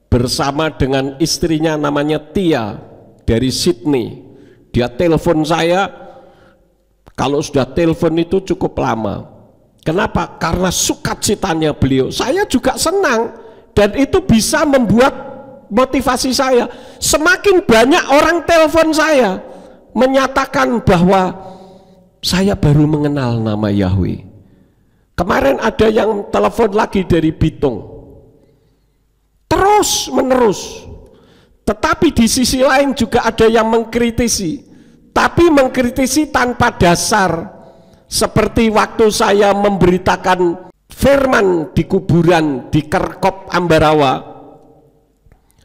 bersama dengan istrinya namanya Tia dari Sydney. Dia telepon saya, kalau sudah telepon itu cukup lama. Kenapa? Karena sukacitanya beliau. Saya juga senang dan itu bisa membuat motivasi saya. Semakin banyak orang telepon saya menyatakan bahwa saya baru mengenal nama Yahweh. Kemarin ada yang telepon lagi dari Bitung. Terus menerus. Tetapi di sisi lain juga ada yang mengkritisi. Tapi mengkritisi tanpa dasar. Seperti waktu saya memberitakan firman di kuburan di Kerkop Ambarawa,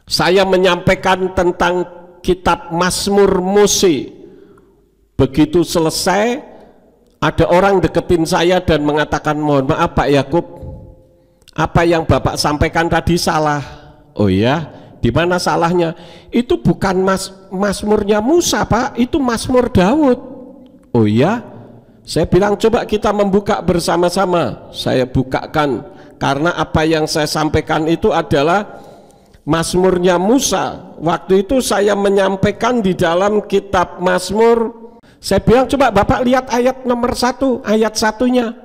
saya menyampaikan tentang kitab Mazmur Mose. Begitu selesai, ada orang deketin saya dan mengatakan, mohon maaf Pak Yakub, apa yang Bapak sampaikan tadi salah. Oh ya, di mana salahnya? Itu bukan Mazmurnya Musa Pak, itu Mazmur Daud. Oh ya, saya bilang coba kita membuka bersama-sama. Saya bukakan karena apa yang saya sampaikan itu adalah Mazmurnya Musa. Waktu itu saya menyampaikan di dalam kitab Mazmur. Saya bilang coba Bapak lihat ayat nomor 1, ayat 1-nya.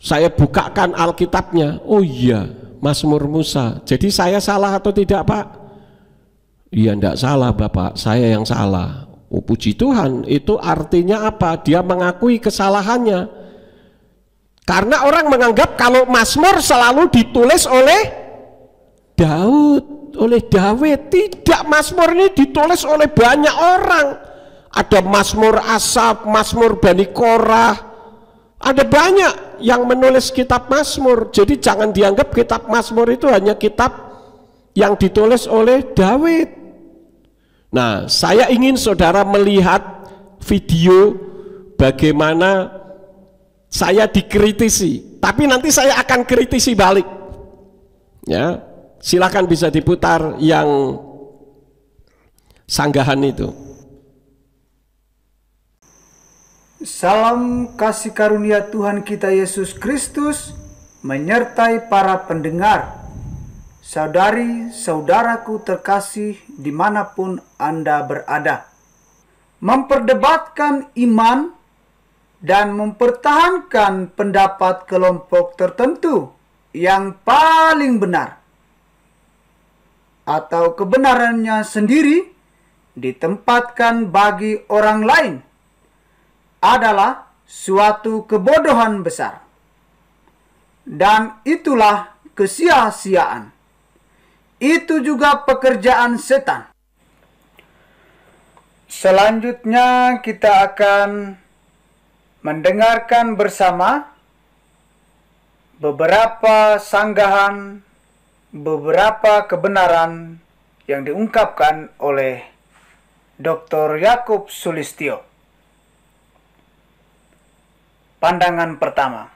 Saya bukakan Alkitabnya. Oh iya, Mazmur Musa. Jadi saya salah atau tidak Pak? Iya enggak salah Bapak, saya yang salah. Oh, puji Tuhan, itu artinya apa? Dia mengakui kesalahannya. Karena orang menganggap kalau Mazmur selalu ditulis oleh Daud, oleh Dawid. Tidak, Mazmur ini ditulis oleh banyak orang. Ada Mazmur Asaf, Mazmur Bani Korah. Ada banyak yang menulis kitab Mazmur. Jadi jangan dianggap kitab Mazmur itu hanya kitab yang ditulis oleh Dawid. Nah, saya ingin saudara melihat video bagaimana saya dikritisi, tapi nanti saya akan kritisi balik. Ya, silakan bisa diputar yang sanggahan itu. Salam kasih karunia Tuhan kita Yesus Kristus menyertai para pendengar. Saudari-saudaraku terkasih dimanapun Anda berada. Memperdebatkan iman dan mempertahankan pendapat kelompok tertentu yang paling benar atau kebenarannya sendiri ditempatkan bagi orang lain adalah suatu kebodohan besar. Dan itulah kesia-siaan. Itu juga pekerjaan setan. Selanjutnya kita akan mendengarkan bersama beberapa sanggahan, beberapa kebenaran yang diungkapkan oleh Dr. Yakub Sulistyo. Pandangan pertama.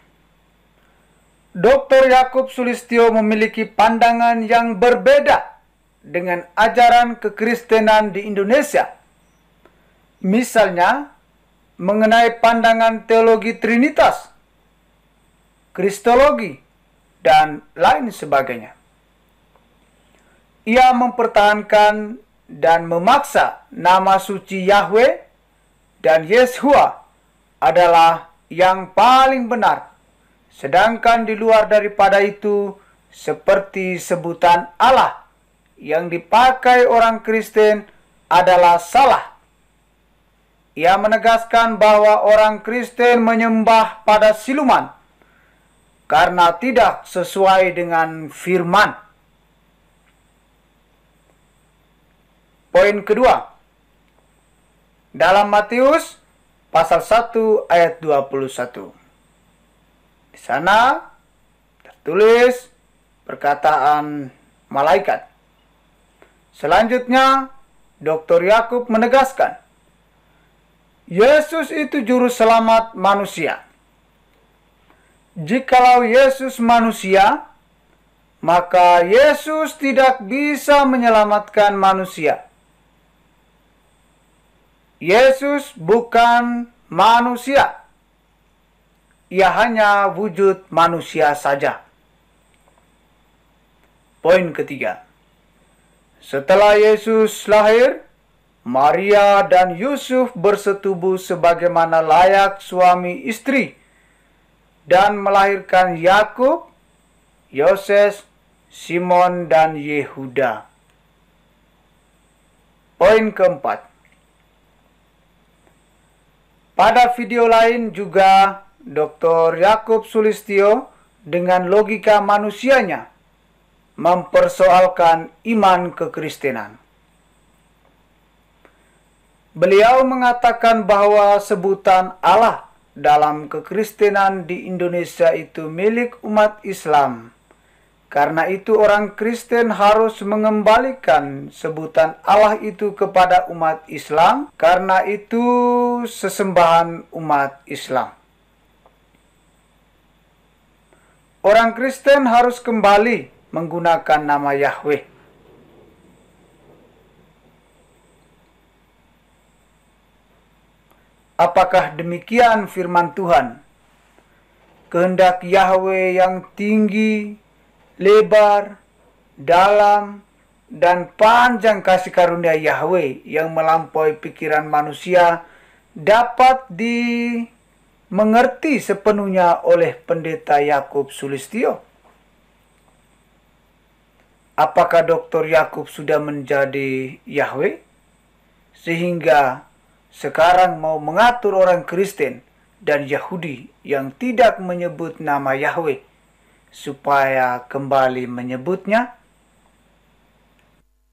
Dr. Yakub Sulistyo memiliki pandangan yang berbeda dengan ajaran kekristenan di Indonesia. Misalnya, mengenai pandangan teologi Trinitas, Kristologi, dan lain sebagainya. Ia mempertahankan dan memaksa nama suci Yahweh dan Yeshua adalah yang paling benar. Sedangkan di luar daripada itu, seperti sebutan Allah yang dipakai orang Kristen adalah salah. Ia menegaskan bahwa orang Kristen menyembah pada siluman karena tidak sesuai dengan firman. Poin kedua, dalam Matius pasal 1 ayat 21. Di sana tertulis perkataan malaikat. Selanjutnya, Dr. Yakub menegaskan, Yesus itu juru selamat manusia. Jikalau Yesus manusia, maka Yesus tidak bisa menyelamatkan manusia. Yesus bukan manusia. Ia hanya wujud manusia saja. Poin ketiga. Setelah Yesus lahir, Maria dan Yusuf bersetubuh sebagaimana layak suami istri dan melahirkan Yakub, Yoses, Simon, dan Yehuda. Poin keempat. Pada video lain juga Dr. Yakub Sulistyo dengan logika manusianya mempersoalkan iman kekristenan. Beliau mengatakan bahwa sebutan Allah dalam kekristenan di Indonesia itu milik umat Islam. Karena itu orang Kristen harus mengembalikan sebutan Allah itu kepada umat Islam, karena itu sesembahan umat Islam. Orang Kristen harus kembali menggunakan nama Yahweh. Apakah demikian firman Tuhan? Kehendak Yahweh yang tinggi, lebar, dalam, dan panjang kasih karunia Yahweh yang melampaui pikiran manusia dapat dimengerti sepenuhnya oleh Pendeta Yakub Sulistyo. Apakah Dr. Yakub sudah menjadi Yahweh? Sehingga sekarang mau mengatur orang Kristen dan Yahudi yang tidak menyebut nama Yahweh supaya kembali menyebutnya?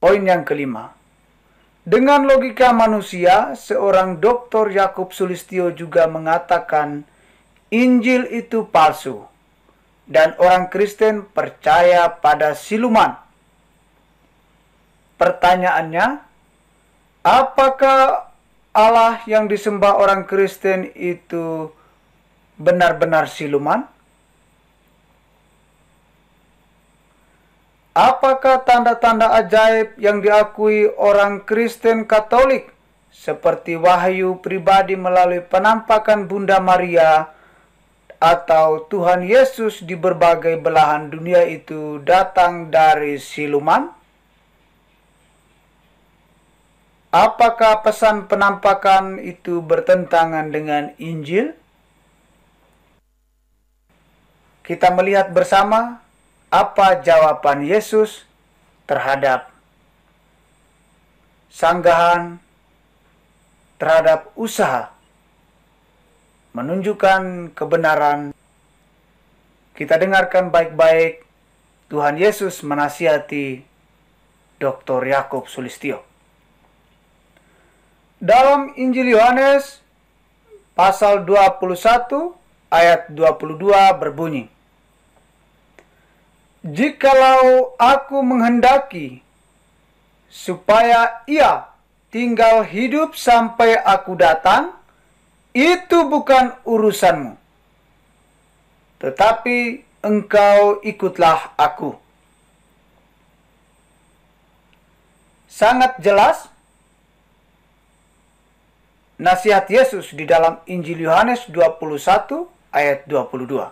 Poin yang kelima. Dengan logika manusia, seorang Dr. Yakub Sulistyo juga mengatakan Injil itu palsu dan orang Kristen percaya pada siluman. Pertanyaannya, apakah Allah yang disembah orang Kristen itu benar-benar siluman? Apakah tanda-tanda ajaib yang diakui orang Kristen Katolik seperti wahyu pribadi melalui penampakan Bunda Maria atau Tuhan Yesus di berbagai belahan dunia itu datang dari siluman? Apakah pesan penampakan itu bertentangan dengan Injil? Kita melihat bersama apa jawaban Yesus terhadap sanggahan, terhadap usaha menunjukkan kebenaran. Kita dengarkan baik-baik Tuhan Yesus menasihati Dr. Yakub Sulistyo. Dalam Injil Yohanes pasal 21 ayat 22 berbunyi, "Jikalau aku menghendaki supaya ia tinggal hidup sampai aku datang, itu bukan urusanmu. Tetapi engkau ikutlah aku." Sangat jelas nasihat Yesus di dalam Injil Yohanes 21 ayat 22.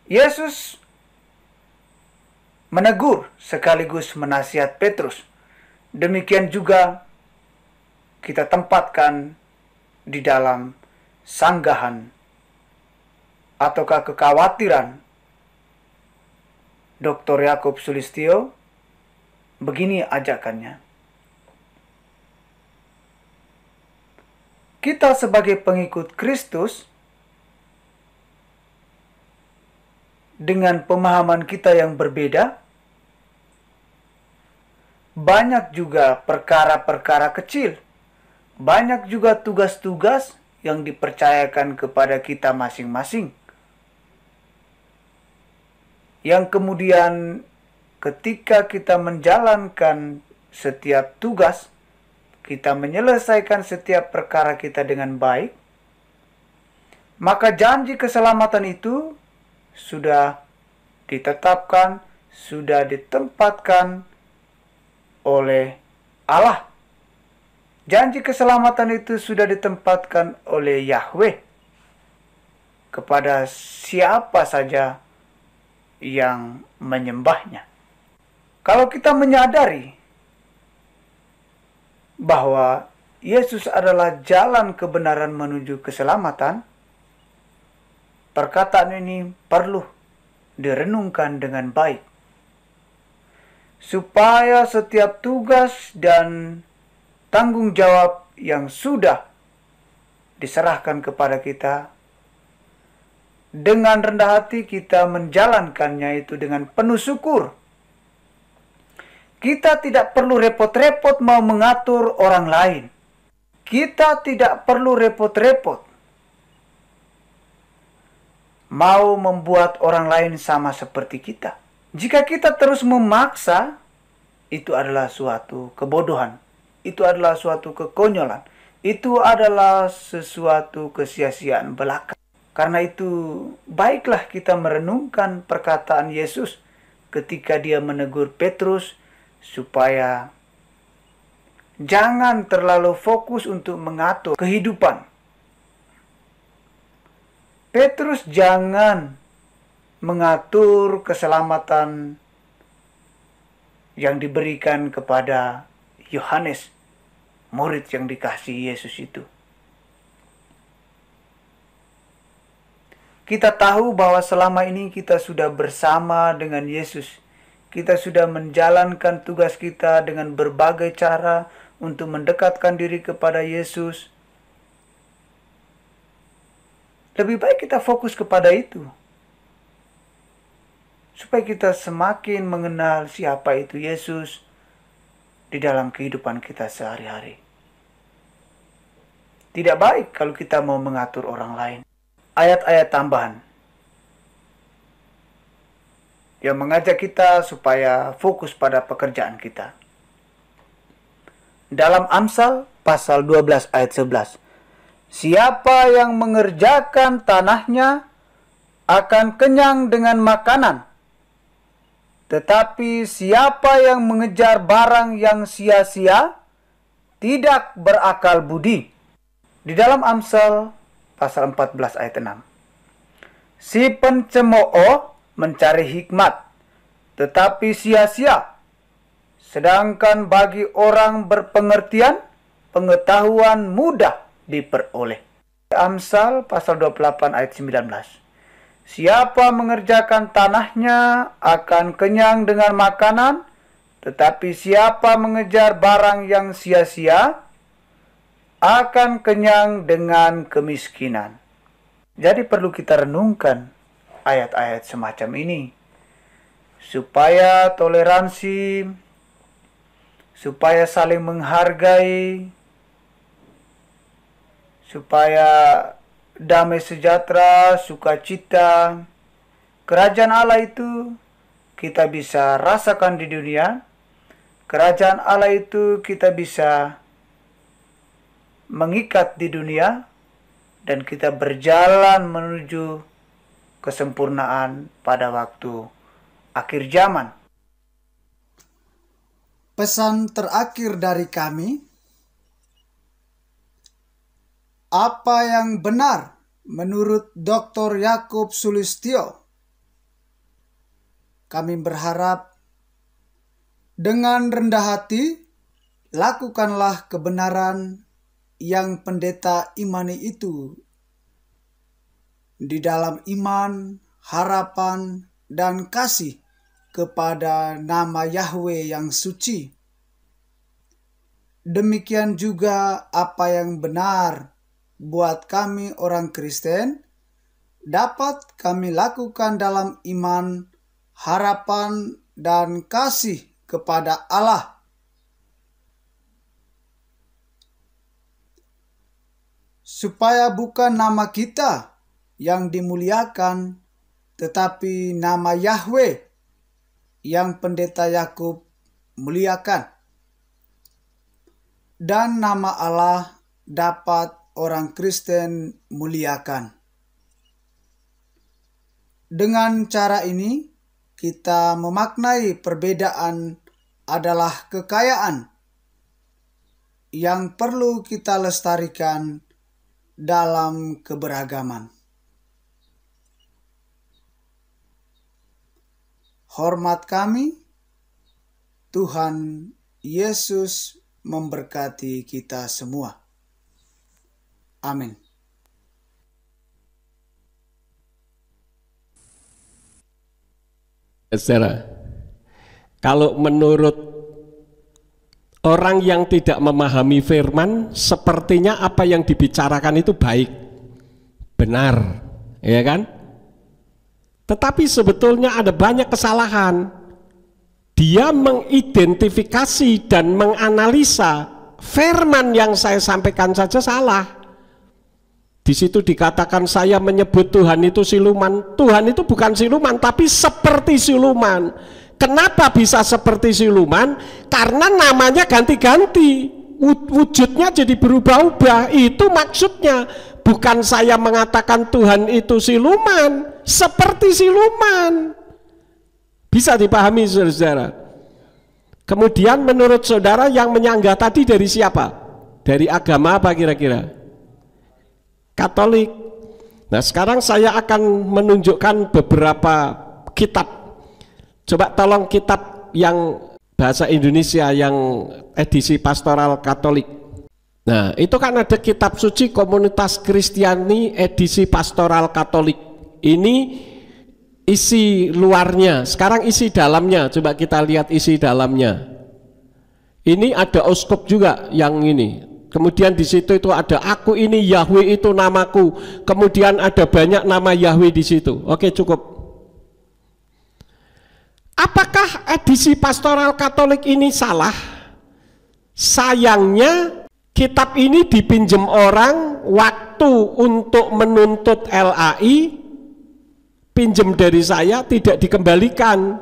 Yesus menegur sekaligus menasihat Petrus. Demikian juga kita tempatkan di dalam sanggahan ataukah kekhawatiran Dr. Yakub Sulistyo. Begini ajakannya. Kita sebagai pengikut Kristus, dengan pemahaman kita yang berbeda, banyak juga perkara-perkara kecil, banyak juga tugas-tugas yang dipercayakan kepada kita masing-masing, yang kemudian ketika kita menjalankan setiap tugas, kita menyelesaikan setiap perkara kita dengan baik, maka janji keselamatan itu sudah ditetapkan, sudah ditempatkan oleh Allah. Janji keselamatan itu sudah ditempatkan oleh Yahweh kepada siapa saja yang menyembahnya. Kalau kita menyadari bahwa Yesus adalah jalan kebenaran menuju keselamatan, perkataan ini perlu direnungkan dengan baik, supaya setiap tugas dan tanggung jawab yang sudah diserahkan kepada kita, dengan rendah hati kita menjalankannya itu dengan penuh syukur. Kita tidak perlu repot-repot mau mengatur orang lain. Kita tidak perlu repot-repot mau membuat orang lain sama seperti kita. Jika kita terus memaksa, itu adalah suatu kebodohan. Itu adalah suatu kekonyolan. Itu adalah sesuatu kesia-siaan belaka. Karena itu, baiklah kita merenungkan perkataan Yesus ketika dia menegur Petrus supaya jangan terlalu fokus untuk mengatur kehidupan. Petrus jangan mengatur keselamatan yang diberikan kepada Yohanes, murid yang dikasihi Yesus itu. Kita tahu bahwa selama ini kita sudah bersama dengan Yesus. Kita sudah menjalankan tugas kita dengan berbagai cara untuk mendekatkan diri kepada Yesus. Lebih baik kita fokus kepada itu, supaya kita semakin mengenal siapa itu Yesus di dalam kehidupan kita sehari-hari. Tidak baik kalau kita mau mengatur orang lain. Ayat-ayat tambahan yang mengajak kita supaya fokus pada pekerjaan kita. Dalam Amsal pasal 12 ayat 11. Siapa yang mengerjakan tanahnya akan kenyang dengan makanan. Tetapi siapa yang mengejar barang yang sia-sia tidak berakal budi. Di dalam Amsal pasal 14 ayat 6. Si pencemooh mencari hikmat, tetapi sia-sia. Sedangkan bagi orang berpengertian, pengetahuan mudah diperoleh. Amsal pasal 28 ayat 19. Siapa mengerjakan tanahnya akan kenyang dengan makanan, tetapi siapa mengejar barang yang sia-sia akan kenyang dengan kemiskinan. Jadi perlu kita renungkan ayat-ayat semacam ini, supaya toleransi, supaya saling menghargai, supaya damai sejahtera, sukacita, kerajaan Allah itu kita bisa rasakan di dunia. Kerajaan Allah itu kita bisa mengikat di dunia, dan kita berjalan menuju kesempurnaan pada waktu akhir zaman. Pesan terakhir dari kami, apa yang benar menurut Dr. Yakub Sulistyo? Kami berharap dengan rendah hati, lakukanlah kebenaran yang pendeta imani itu di dalam iman, harapan, dan kasih kepada nama Yahweh yang suci. Demikian juga apa yang benar buat kami orang Kristen dapat kami lakukan dalam iman, harapan, dan kasih kepada Allah. Supaya bukan nama kita yang dimuliakan, tetapi nama Yahweh yang pendeta Yakub muliakan. Dan nama Allah dapat orang Kristen muliakan. Dengan cara ini, kita memaknai perbedaan adalah kekayaan yang perlu kita lestarikan dalam keberagaman. Hormat kami, Tuhan Yesus memberkati kita semua. Amin. Saudara, kalau menurut orang yang tidak memahami firman, sepertinya apa yang dibicarakan itu baik, benar, ya kan? Tetapi sebetulnya ada banyak kesalahan. Dia mengidentifikasi dan menganalisa firman yang saya sampaikan saja salah. Di situ dikatakan saya menyebut Tuhan itu siluman. Tuhan itu bukan siluman, tapi seperti siluman. Kenapa bisa seperti siluman? Karena namanya ganti-ganti, wujudnya jadi berubah-ubah. Itu maksudnya. Bukan saya mengatakan Tuhan itu siluman, seperti siluman. Bisa dipahami saudara-saudara. Kemudian menurut saudara yang menyanggah tadi dari siapa? Dari agama apa kira-kira? Katolik. Nah, sekarang saya akan menunjukkan beberapa kitab. Coba tolong kitab yang bahasa Indonesia yang edisi Pastoral Katolik. Nah, itu kan ada kitab suci Komunitas Kristiani edisi Pastoral Katolik. Ini isi luarnya, sekarang isi dalamnya. Coba kita lihat isi dalamnya. Ini ada uskup juga yang ini. Kemudian di situ itu ada aku ini Yahweh itu namaku. Kemudian ada banyak nama Yahweh di situ. Oke, cukup. Apakah edisi Pastoral Katolik ini salah? Sayangnya kitab ini dipinjam orang waktu untuk menuntut LAI, pinjam dari saya, tidak dikembalikan.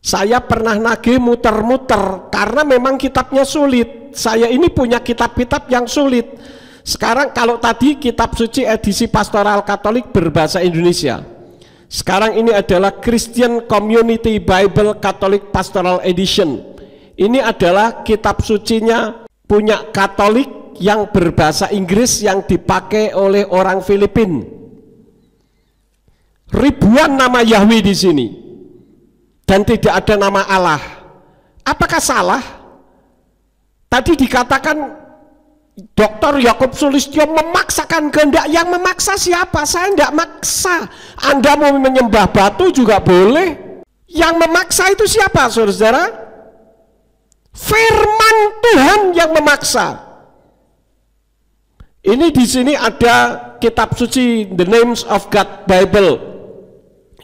Saya pernah nagih muter-muter karena memang kitabnya sulit. Saya ini punya kitab-kitab yang sulit. Sekarang kalau tadi kitab suci edisi Pastoral Katolik berbahasa Indonesia. Sekarang ini adalah Christian Community Bible Catholic Pastoral Edition. Ini adalah kitab sucinya punya Katolik yang berbahasa Inggris yang dipakai oleh orang Filipina. Ribuan nama Yahweh di sini dan tidak ada nama Allah. Apakah salah? Tadi dikatakan Dr. Yakub Sulistyo memaksakan kehendak. Yang memaksa siapa? Saya tidak maksa. Anda mau menyembah batu juga boleh. Yang memaksa itu siapa, saudara? Firman Tuhan yang memaksa. Ini di sini ada kitab suci The Names of God Bible.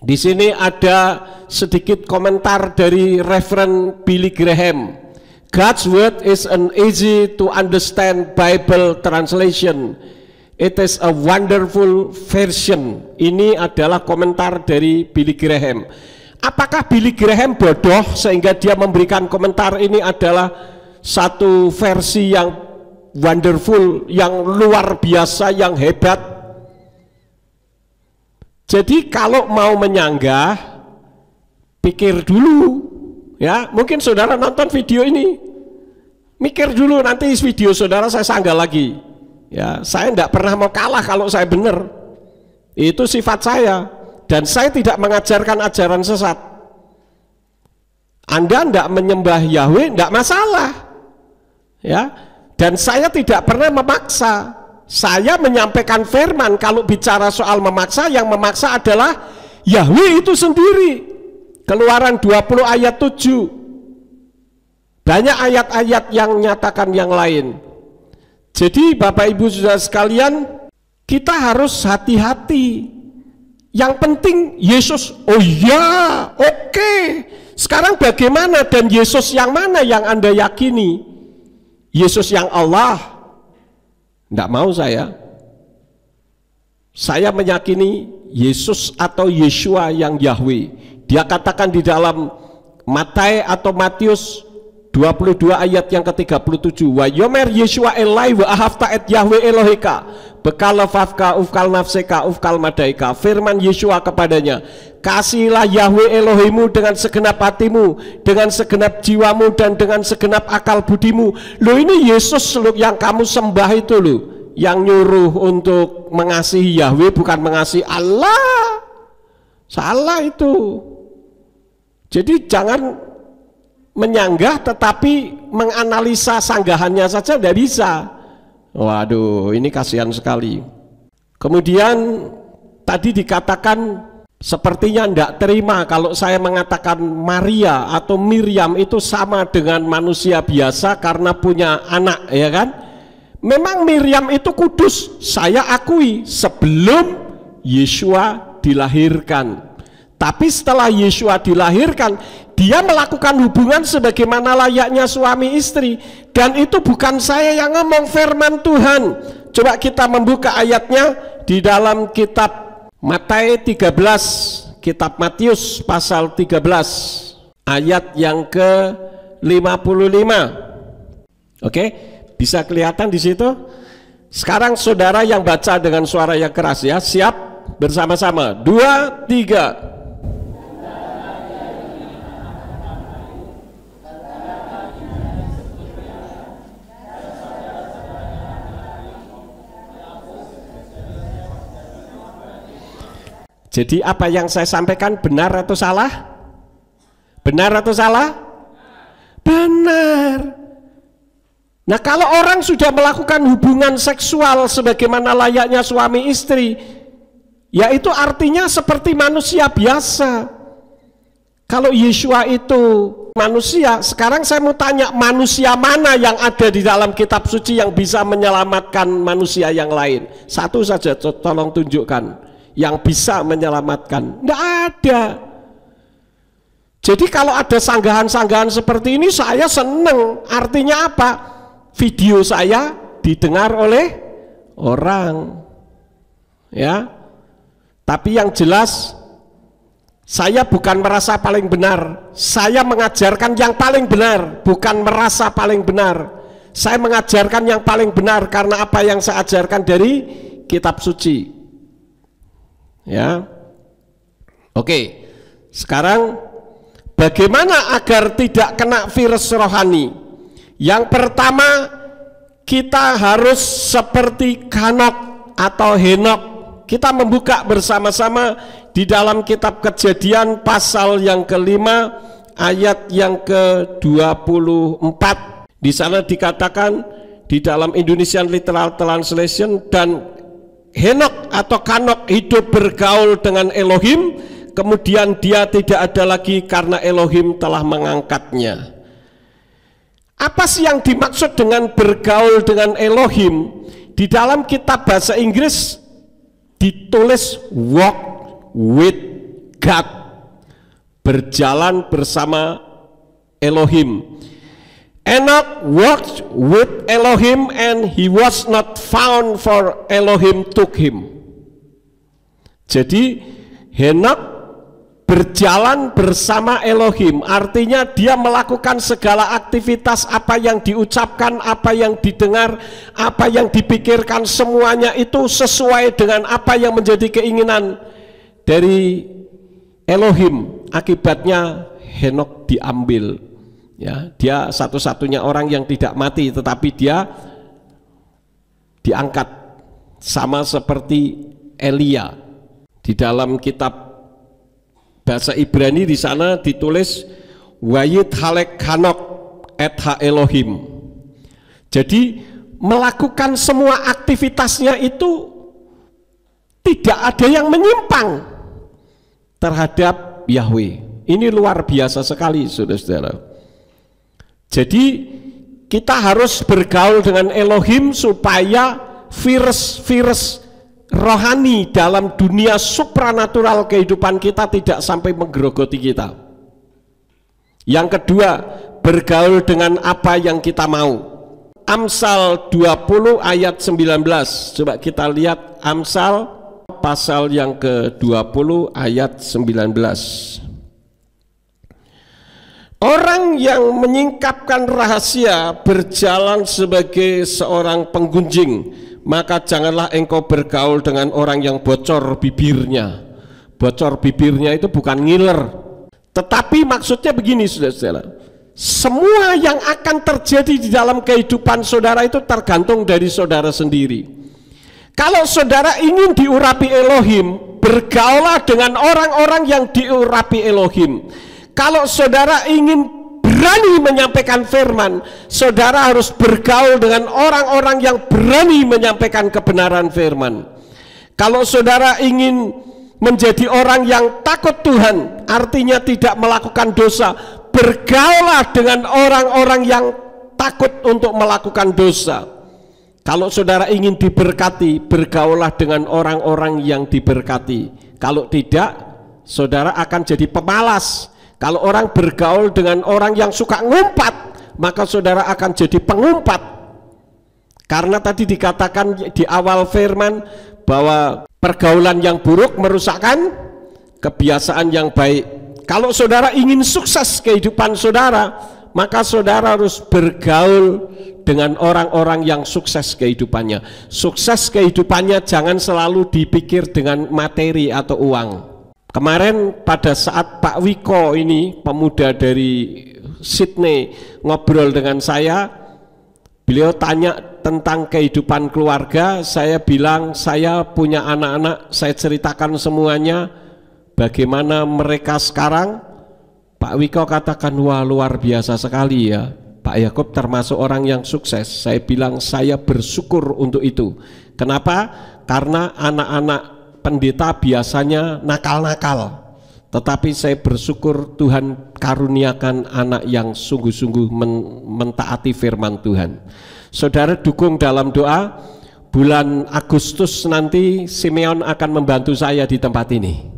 Di sini ada sedikit komentar dari Reverend Billy Graham. God's word is an easy to understand Bible translation. It is a wonderful version. Ini adalah komentar dari Billy Graham. Apakah Billy Graham bodoh sehingga dia memberikan komentar ini adalah satu versi yang wonderful, yang luar biasa, yang hebat? Jadi kalau mau menyanggah, pikir dulu ya. Mungkin saudara nonton video ini, mikir dulu, nanti video saudara saya sanggah lagi ya. Saya tidak pernah mau kalah kalau saya benar. Itu sifat saya. Dan saya tidak mengajarkan ajaran sesat. Anda tidak menyembah Yahweh, tidak masalah. Ya. Dan saya tidak pernah memaksa. Saya menyampaikan firman. Kalau bicara soal memaksa, yang memaksa adalah Yahweh itu sendiri. Keluaran 20 ayat 7. Banyak ayat-ayat yang menyatakan yang lain. Jadi Bapak Ibu saudara sekalian, kita harus hati-hati. Yang penting Yesus, oh ya, oke. Sekarang bagaimana, dan Yesus yang mana yang Anda yakini? Yesus yang Allah? Tidak mau saya. Saya meyakini Yesus atau Yeshua yang Yahweh. Dia katakan di dalam Matius 22 ayat yang ke-37. Wa yomer Yeshua elai wa ahafta et Yahweh Eloheka bekal fafka ufkal nafseka ufkal madaika. Firman Yeshua kepadanya, kasihilah Yahweh Elohimu dengan segenap hatimu, dengan segenap jiwamu, dan dengan segenap akal budimu. Loh, ini Yesus loh yang kamu sembah itu loh, yang nyuruh untuk mengasihi Yahweh, bukan mengasihi Allah. Salah itu. Jadi jangan menyanggah tetapi menganalisa sanggahannya saja tidak bisa. Waduh, ini kasihan sekali. Kemudian tadi dikatakan sepertinya tidak terima kalau saya mengatakan Maria atau Miriam itu sama dengan manusia biasa karena punya anak, ya kan? Memang Miriam itu kudus, saya akui, sebelum Yeshua dilahirkan. Tapi setelah Yeshua dilahirkan, dia melakukan hubungan sebagaimana layaknya suami istri. Dan itu bukan saya yang ngomong, firman Tuhan. Coba kita membuka ayatnya di dalam kitab Matius 13, kitab Matius pasal 13 ayat yang ke-55. Oke, bisa kelihatan di situ. Sekarang saudara yang baca dengan suara yang keras ya, siap bersama-sama. 2, 3. Jadi apa yang saya sampaikan benar atau salah? Benar atau salah? Benar. Nah, kalau orang sudah melakukan hubungan seksual sebagaimana layaknya suami istri, ya itu artinya seperti manusia biasa. Kalau Yeshua itu manusia, sekarang saya mau tanya, manusia mana yang ada di dalam kitab suci yang bisa menyelamatkan manusia yang lain? Satu saja, tolong tunjukkan yang bisa menyelamatkan. Tidak ada. Jadi kalau ada sanggahan-sanggahan seperti ini, saya seneng. Artinya apa? Video saya didengar oleh orang, ya. Tapi yang jelas, saya bukan merasa paling benar. Saya mengajarkan yang paling benar, bukan merasa paling benar. Saya mengajarkan yang paling benar karena apa yang saya ajarkan dari kitab suci. Ya, oke. Sekarang bagaimana agar tidak kena virus rohani? Yang pertama, kita harus seperti Hanok atau Henok. Kita membuka bersama-sama di dalam kitab Kejadian pasal yang kelima ayat yang ke-24. Di sana dikatakan di dalam Indonesian Literal Translation, dan Henok atau Kanok hidup bergaul dengan Elohim, kemudian dia tidak ada lagi karena Elohim telah mengangkatnya. Apa sih yang dimaksud dengan bergaul dengan Elohim? Di dalam kitab bahasa Inggris ditulis walk with God, berjalan bersama Elohim. Enoch walked with Elohim and he was not found, for Elohim took him. Jadi Henok berjalan bersama Elohim, artinya dia melakukan segala aktivitas, apa yang diucapkan, apa yang didengar, apa yang dipikirkan, semuanya itu sesuai dengan apa yang menjadi keinginan dari Elohim. Akibatnya Henok diambil. Ya, dia satu-satunya orang yang tidak mati, tetapi dia diangkat, sama seperti Elia. Di dalam kitab bahasa Ibrani di sana ditulis Wayit Halek Hanok et ha Elohim. Jadi melakukan semua aktivitasnya itu tidak ada yang menyimpang terhadap Yahweh. Ini luar biasa sekali, saudara-saudara. Jadi kita harus bergaul dengan Elohim supaya virus-virus rohani dalam dunia supranatural kehidupan kita tidak sampai menggerogoti kita. Yang kedua, bergaul dengan apa yang kita mau. Amsal 20 ayat 19. Coba kita lihat Amsal pasal yang ke-20 ayat 19. Orang yang menyingkapkan rahasia berjalan sebagai seorang penggunjing, maka janganlah engkau bergaul dengan orang yang bocor bibirnya. Bocor bibirnya itu bukan ngiler, tetapi maksudnya begini, saudara-saudara, semua yang akan terjadi di dalam kehidupan saudara itu tergantung dari saudara sendiri. Kalau saudara ingin diurapi Elohim, bergaulah dengan orang-orang yang diurapi Elohim. Kalau saudara ingin berani menyampaikan firman, saudara harus bergaul dengan orang-orang yang berani menyampaikan kebenaran firman. Kalau saudara ingin menjadi orang yang takut Tuhan, artinya tidak melakukan dosa, bergaulah dengan orang-orang yang takut untuk melakukan dosa. Kalau saudara ingin diberkati, bergaulah dengan orang-orang yang diberkati. Kalau tidak, saudara akan jadi pemalas. Kalau orang bergaul dengan orang yang suka ngumpat, maka saudara akan jadi pengumpat. Karena tadi dikatakan di awal firman bahwa pergaulan yang buruk merusakkan kebiasaan yang baik. Kalau saudara ingin sukses kehidupan saudara, maka saudara harus bergaul dengan orang-orang yang sukses kehidupannya. Sukses kehidupannya jangan selalu dipikir dengan materi atau uang. Kemarin pada saat Pak Wiko ini, pemuda dari Sydney, ngobrol dengan saya, beliau tanya tentang kehidupan keluarga. Saya bilang saya punya anak-anak, saya ceritakan semuanya bagaimana mereka sekarang. Pak Wiko katakan, wah luar biasa sekali ya, Pak Yakub termasuk orang yang sukses. Saya bilang saya bersyukur untuk itu. Kenapa? Karena anak-anak pendeta biasanya nakal-nakal, tetapi saya bersyukur Tuhan karuniakan anak yang sungguh-sungguh mentaati firman Tuhan. Saudara dukung dalam doa, bulan Agustus nanti Simeon akan membantu saya di tempat ini.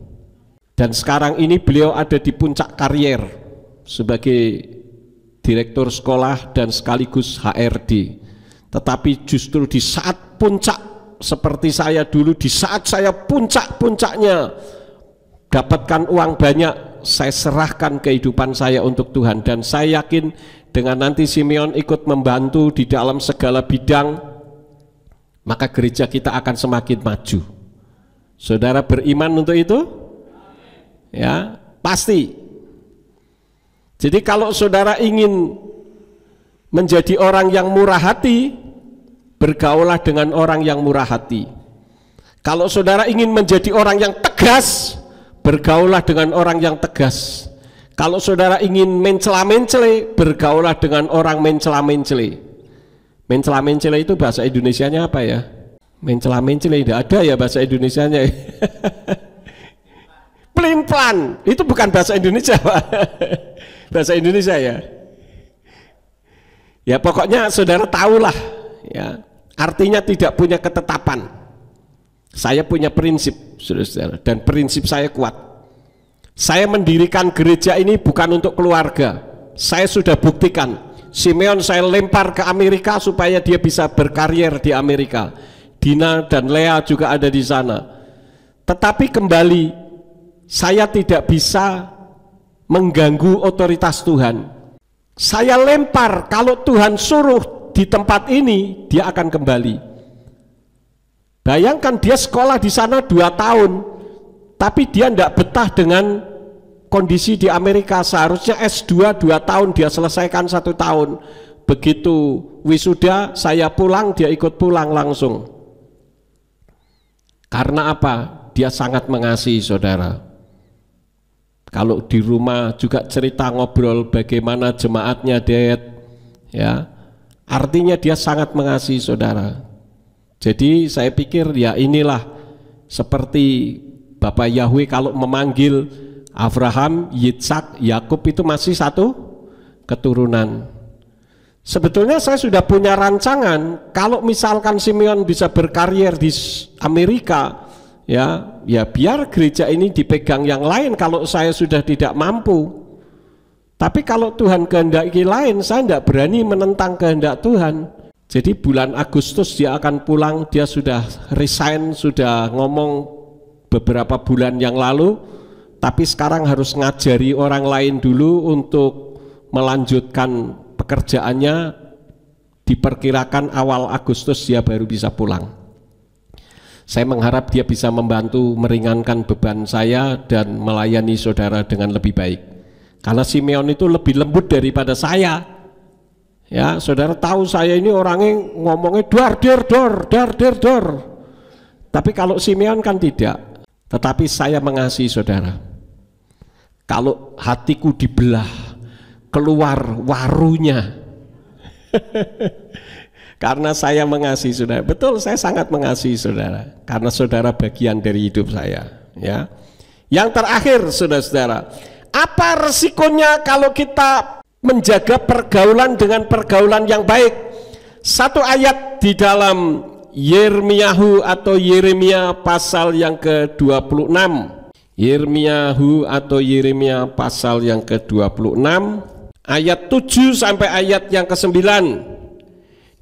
Dan sekarang ini beliau ada di puncak karier sebagai direktur sekolah dan sekaligus HRD. Tetapi justru di saat puncak seperti saya dulu, di saat saya puncak-puncaknya dapatkan uang banyak, saya serahkan kehidupan saya untuk Tuhan. Dan saya yakin dengan nanti Simeon ikut membantu di dalam segala bidang, maka gereja kita akan semakin maju. Saudara beriman untuk itu? Ya, pasti. Jadi kalau saudara ingin menjadi orang yang murah hati, bergaulah dengan orang yang murah hati. Kalau saudara ingin menjadi orang yang tegas, bergaulah dengan orang yang tegas. Kalau saudara ingin mencela-mencele, bergaulah dengan orang mencela-mencele. Mencela-mencele itu bahasa Indonesianya apa ya? Mencela-mencele tidak ada ya bahasa Indonesianya. Pelin-pelan, itu bukan bahasa Indonesia Pak. Bahasa Indonesia ya. Ya pokoknya saudara tahulah ya. Artinya tidak punya ketetapan. Saya punya prinsip, saudara-saudara, dan prinsip saya kuat. Saya mendirikan gereja ini bukan untuk keluarga. Saya sudah buktikan. Simeon saya lempar ke Amerika supaya dia bisa berkarier di Amerika. Dina dan Lea juga ada di sana. Tetapi kembali, saya tidak bisa mengganggu otoritas Tuhan. Saya lempar, kalau Tuhan suruh di tempat ini, dia akan kembali. Bayangkan dia sekolah di sana 2 tahun, tapi dia tidak betah dengan kondisi di Amerika. Seharusnya S2 2 tahun, dia selesaikan 1 tahun. Begitu wisuda, saya pulang, dia ikut pulang langsung. Karena apa? Dia sangat mengasihi saudara. Kalau di rumah juga cerita ngobrol bagaimana jemaatnya diet, ya. Artinya dia sangat mengasihi saudara. Jadi saya pikir ya inilah seperti Bapak Yahweh kalau memanggil Abraham, Yitzhak, Yakub itu masih satu keturunan. Sebetulnya saya sudah punya rancangan kalau misalkan Simeon bisa berkarier di Amerika, ya biar gereja ini dipegang yang lain kalau saya sudah tidak mampu. Tapi kalau Tuhan kehendaki lain, saya tidak berani menentang kehendak Tuhan. Jadi bulan Agustus dia akan pulang, dia sudah resign, sudah ngomong beberapa bulan yang lalu, tapi sekarang harus ngajari orang lain dulu untuk melanjutkan pekerjaannya, diperkirakan awal Agustus dia baru bisa pulang. Saya mengharap dia bisa membantu meringankan beban saya dan melayani saudara dengan lebih baik. Karena Simeon itu lebih lembut daripada saya. Ya, saudara tahu saya ini orangnya ngomongnya dar der dor. Tapi kalau Simeon kan tidak. Tetapi saya mengasihi saudara. Kalau hatiku dibelah, keluar warunya. Karena saya mengasihi saudara. Betul, saya sangat mengasihi saudara. Karena saudara bagian dari hidup saya. Ya. Yang terakhir, saudara-saudara, apa resikonya kalau kita menjaga pergaulan dengan pergaulan yang baik? Satu ayat di dalam Yeremiyahu atau Yeremia pasal yang ke-26. Yeremiyahu atau Yeremia pasal yang ke-26 ayat 7 sampai ayat yang ke-9.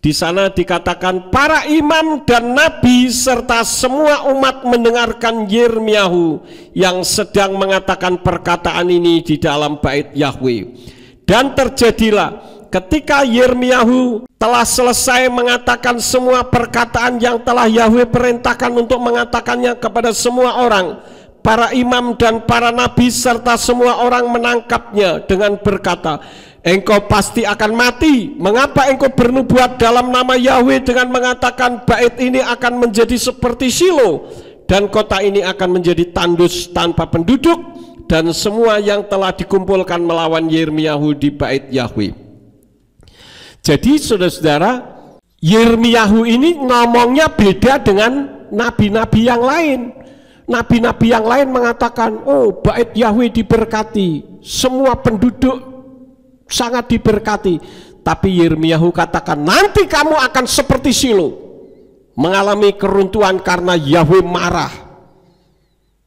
Di sana dikatakan para imam dan nabi serta semua umat mendengarkan Yeremiyahu yang sedang mengatakan perkataan ini di dalam bait Yahweh. Dan terjadilah ketika Yeremiyahu telah selesai mengatakan semua perkataan yang telah Yahweh perintahkan untuk mengatakannya kepada semua orang, para imam dan para nabi serta semua orang menangkapnya dengan berkata, engkau pasti akan mati. Mengapa engkau bernubuat dalam nama Yahweh dengan mengatakan bait ini akan menjadi seperti Shilo dan kota ini akan menjadi tandus tanpa penduduk, dan semua yang telah dikumpulkan melawan Yeremiyahu di bait Yahweh. Jadi saudara-saudara, Yeremiyahu ini ngomongnya beda dengan nabi-nabi yang lain. Nabi-nabi yang lain mengatakan, oh bait Yahweh diberkati, semua penduduk sangat diberkati. Tapi Yeremiyahu katakan, nanti kamu akan seperti Shilo, mengalami keruntuhan karena Yahweh marah.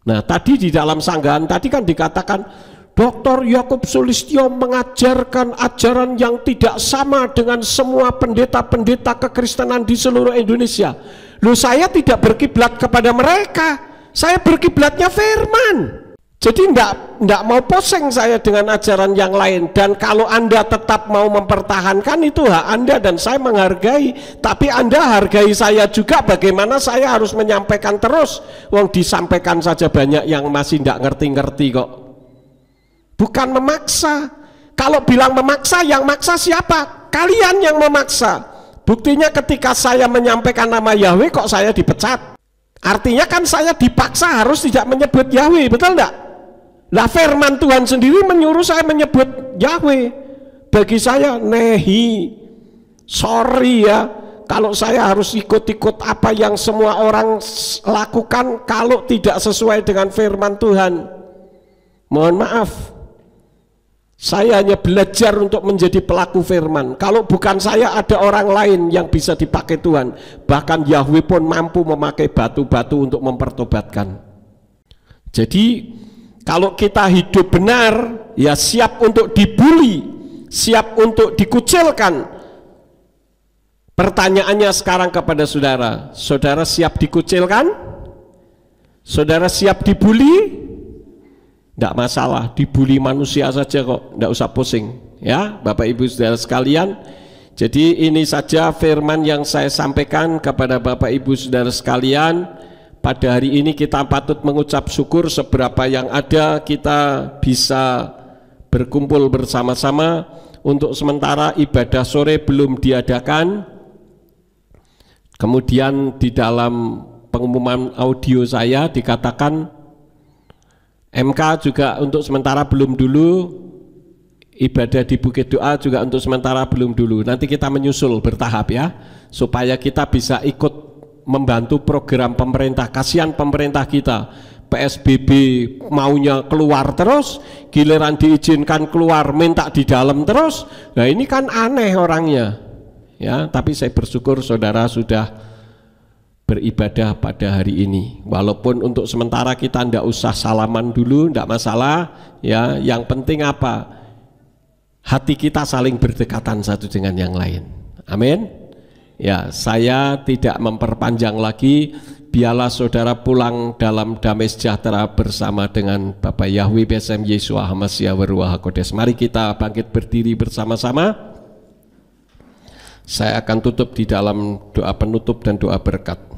Nah tadi di dalam sanggahan tadi kan dikatakan Dr. Yakub Sulistyo mengajarkan ajaran yang tidak sama dengan semua pendeta-pendeta kekristenan di seluruh Indonesia. Loh, saya tidak berkiblat kepada mereka, saya berkiblatnya firman. Jadi enggak mau poseng saya dengan ajaran yang lain. Dan kalau Anda tetap mau mempertahankan, itu hak Anda dan saya menghargai. Tapi Anda hargai saya juga, bagaimana saya harus menyampaikan terus. Wong disampaikan saja banyak yang masih enggak ngerti-ngerti kok. Bukan memaksa. Kalau bilang memaksa, yang maksa siapa? Kalian yang memaksa. Buktinya ketika saya menyampaikan nama Yahweh kok saya dipecat. Artinya kan saya dipaksa harus tidak menyebut Yahweh, betul enggak? Lah firman Tuhan sendiri menyuruh saya menyebut Yahweh. Bagi saya nehi, sorry ya, kalau saya harus ikut-ikut apa yang semua orang lakukan kalau tidak sesuai dengan firman Tuhan. Mohon maaf, saya hanya belajar untuk menjadi pelaku firman. Kalau bukan saya, ada orang lain yang bisa dipakai Tuhan. Bahkan Yahweh pun mampu memakai batu-batu untuk mempertobatkan. Jadi kalau kita hidup benar, ya siap untuk dibully, siap untuk dikucilkan. Pertanyaannya sekarang kepada saudara, saudara siap dikucilkan? Saudara siap dibully? Tidak masalah, dibully manusia saja kok, tidak usah pusing. Ya, Bapak Ibu saudara sekalian, jadi ini saja firman yang saya sampaikan kepada Bapak Ibu saudara sekalian. Pada hari ini kita patut mengucap syukur seberapa yang ada kita bisa berkumpul bersama-sama. Untuk sementara ibadah sore belum diadakan. Kemudian di dalam pengumuman audio saya dikatakan MK juga untuk sementara belum dulu, ibadah di Bukit Doa juga untuk sementara belum dulu. Nanti kita menyusul bertahap ya, supaya kita bisa ikut membantu program pemerintah. Kasihan pemerintah kita, PSBB maunya keluar terus, giliran diizinkan keluar minta di dalam terus. Nah ini kan aneh orangnya ya. Tapi saya bersyukur saudara sudah beribadah pada hari ini. Walaupun untuk sementara kita tidak usah salaman dulu, tidak masalah ya. Yang penting apa? Hati kita saling berdekatan satu dengan yang lain. Amin. Ya, saya tidak memperpanjang lagi biarlah saudara pulang dalam damai sejahtera bersama dengan Bapak Yahweh Besem Yesua Hamasya Waruah Kodes. Mari kita bangkit berdiri bersama-sama. Saya akan tutup di dalam doa penutup dan doa berkat.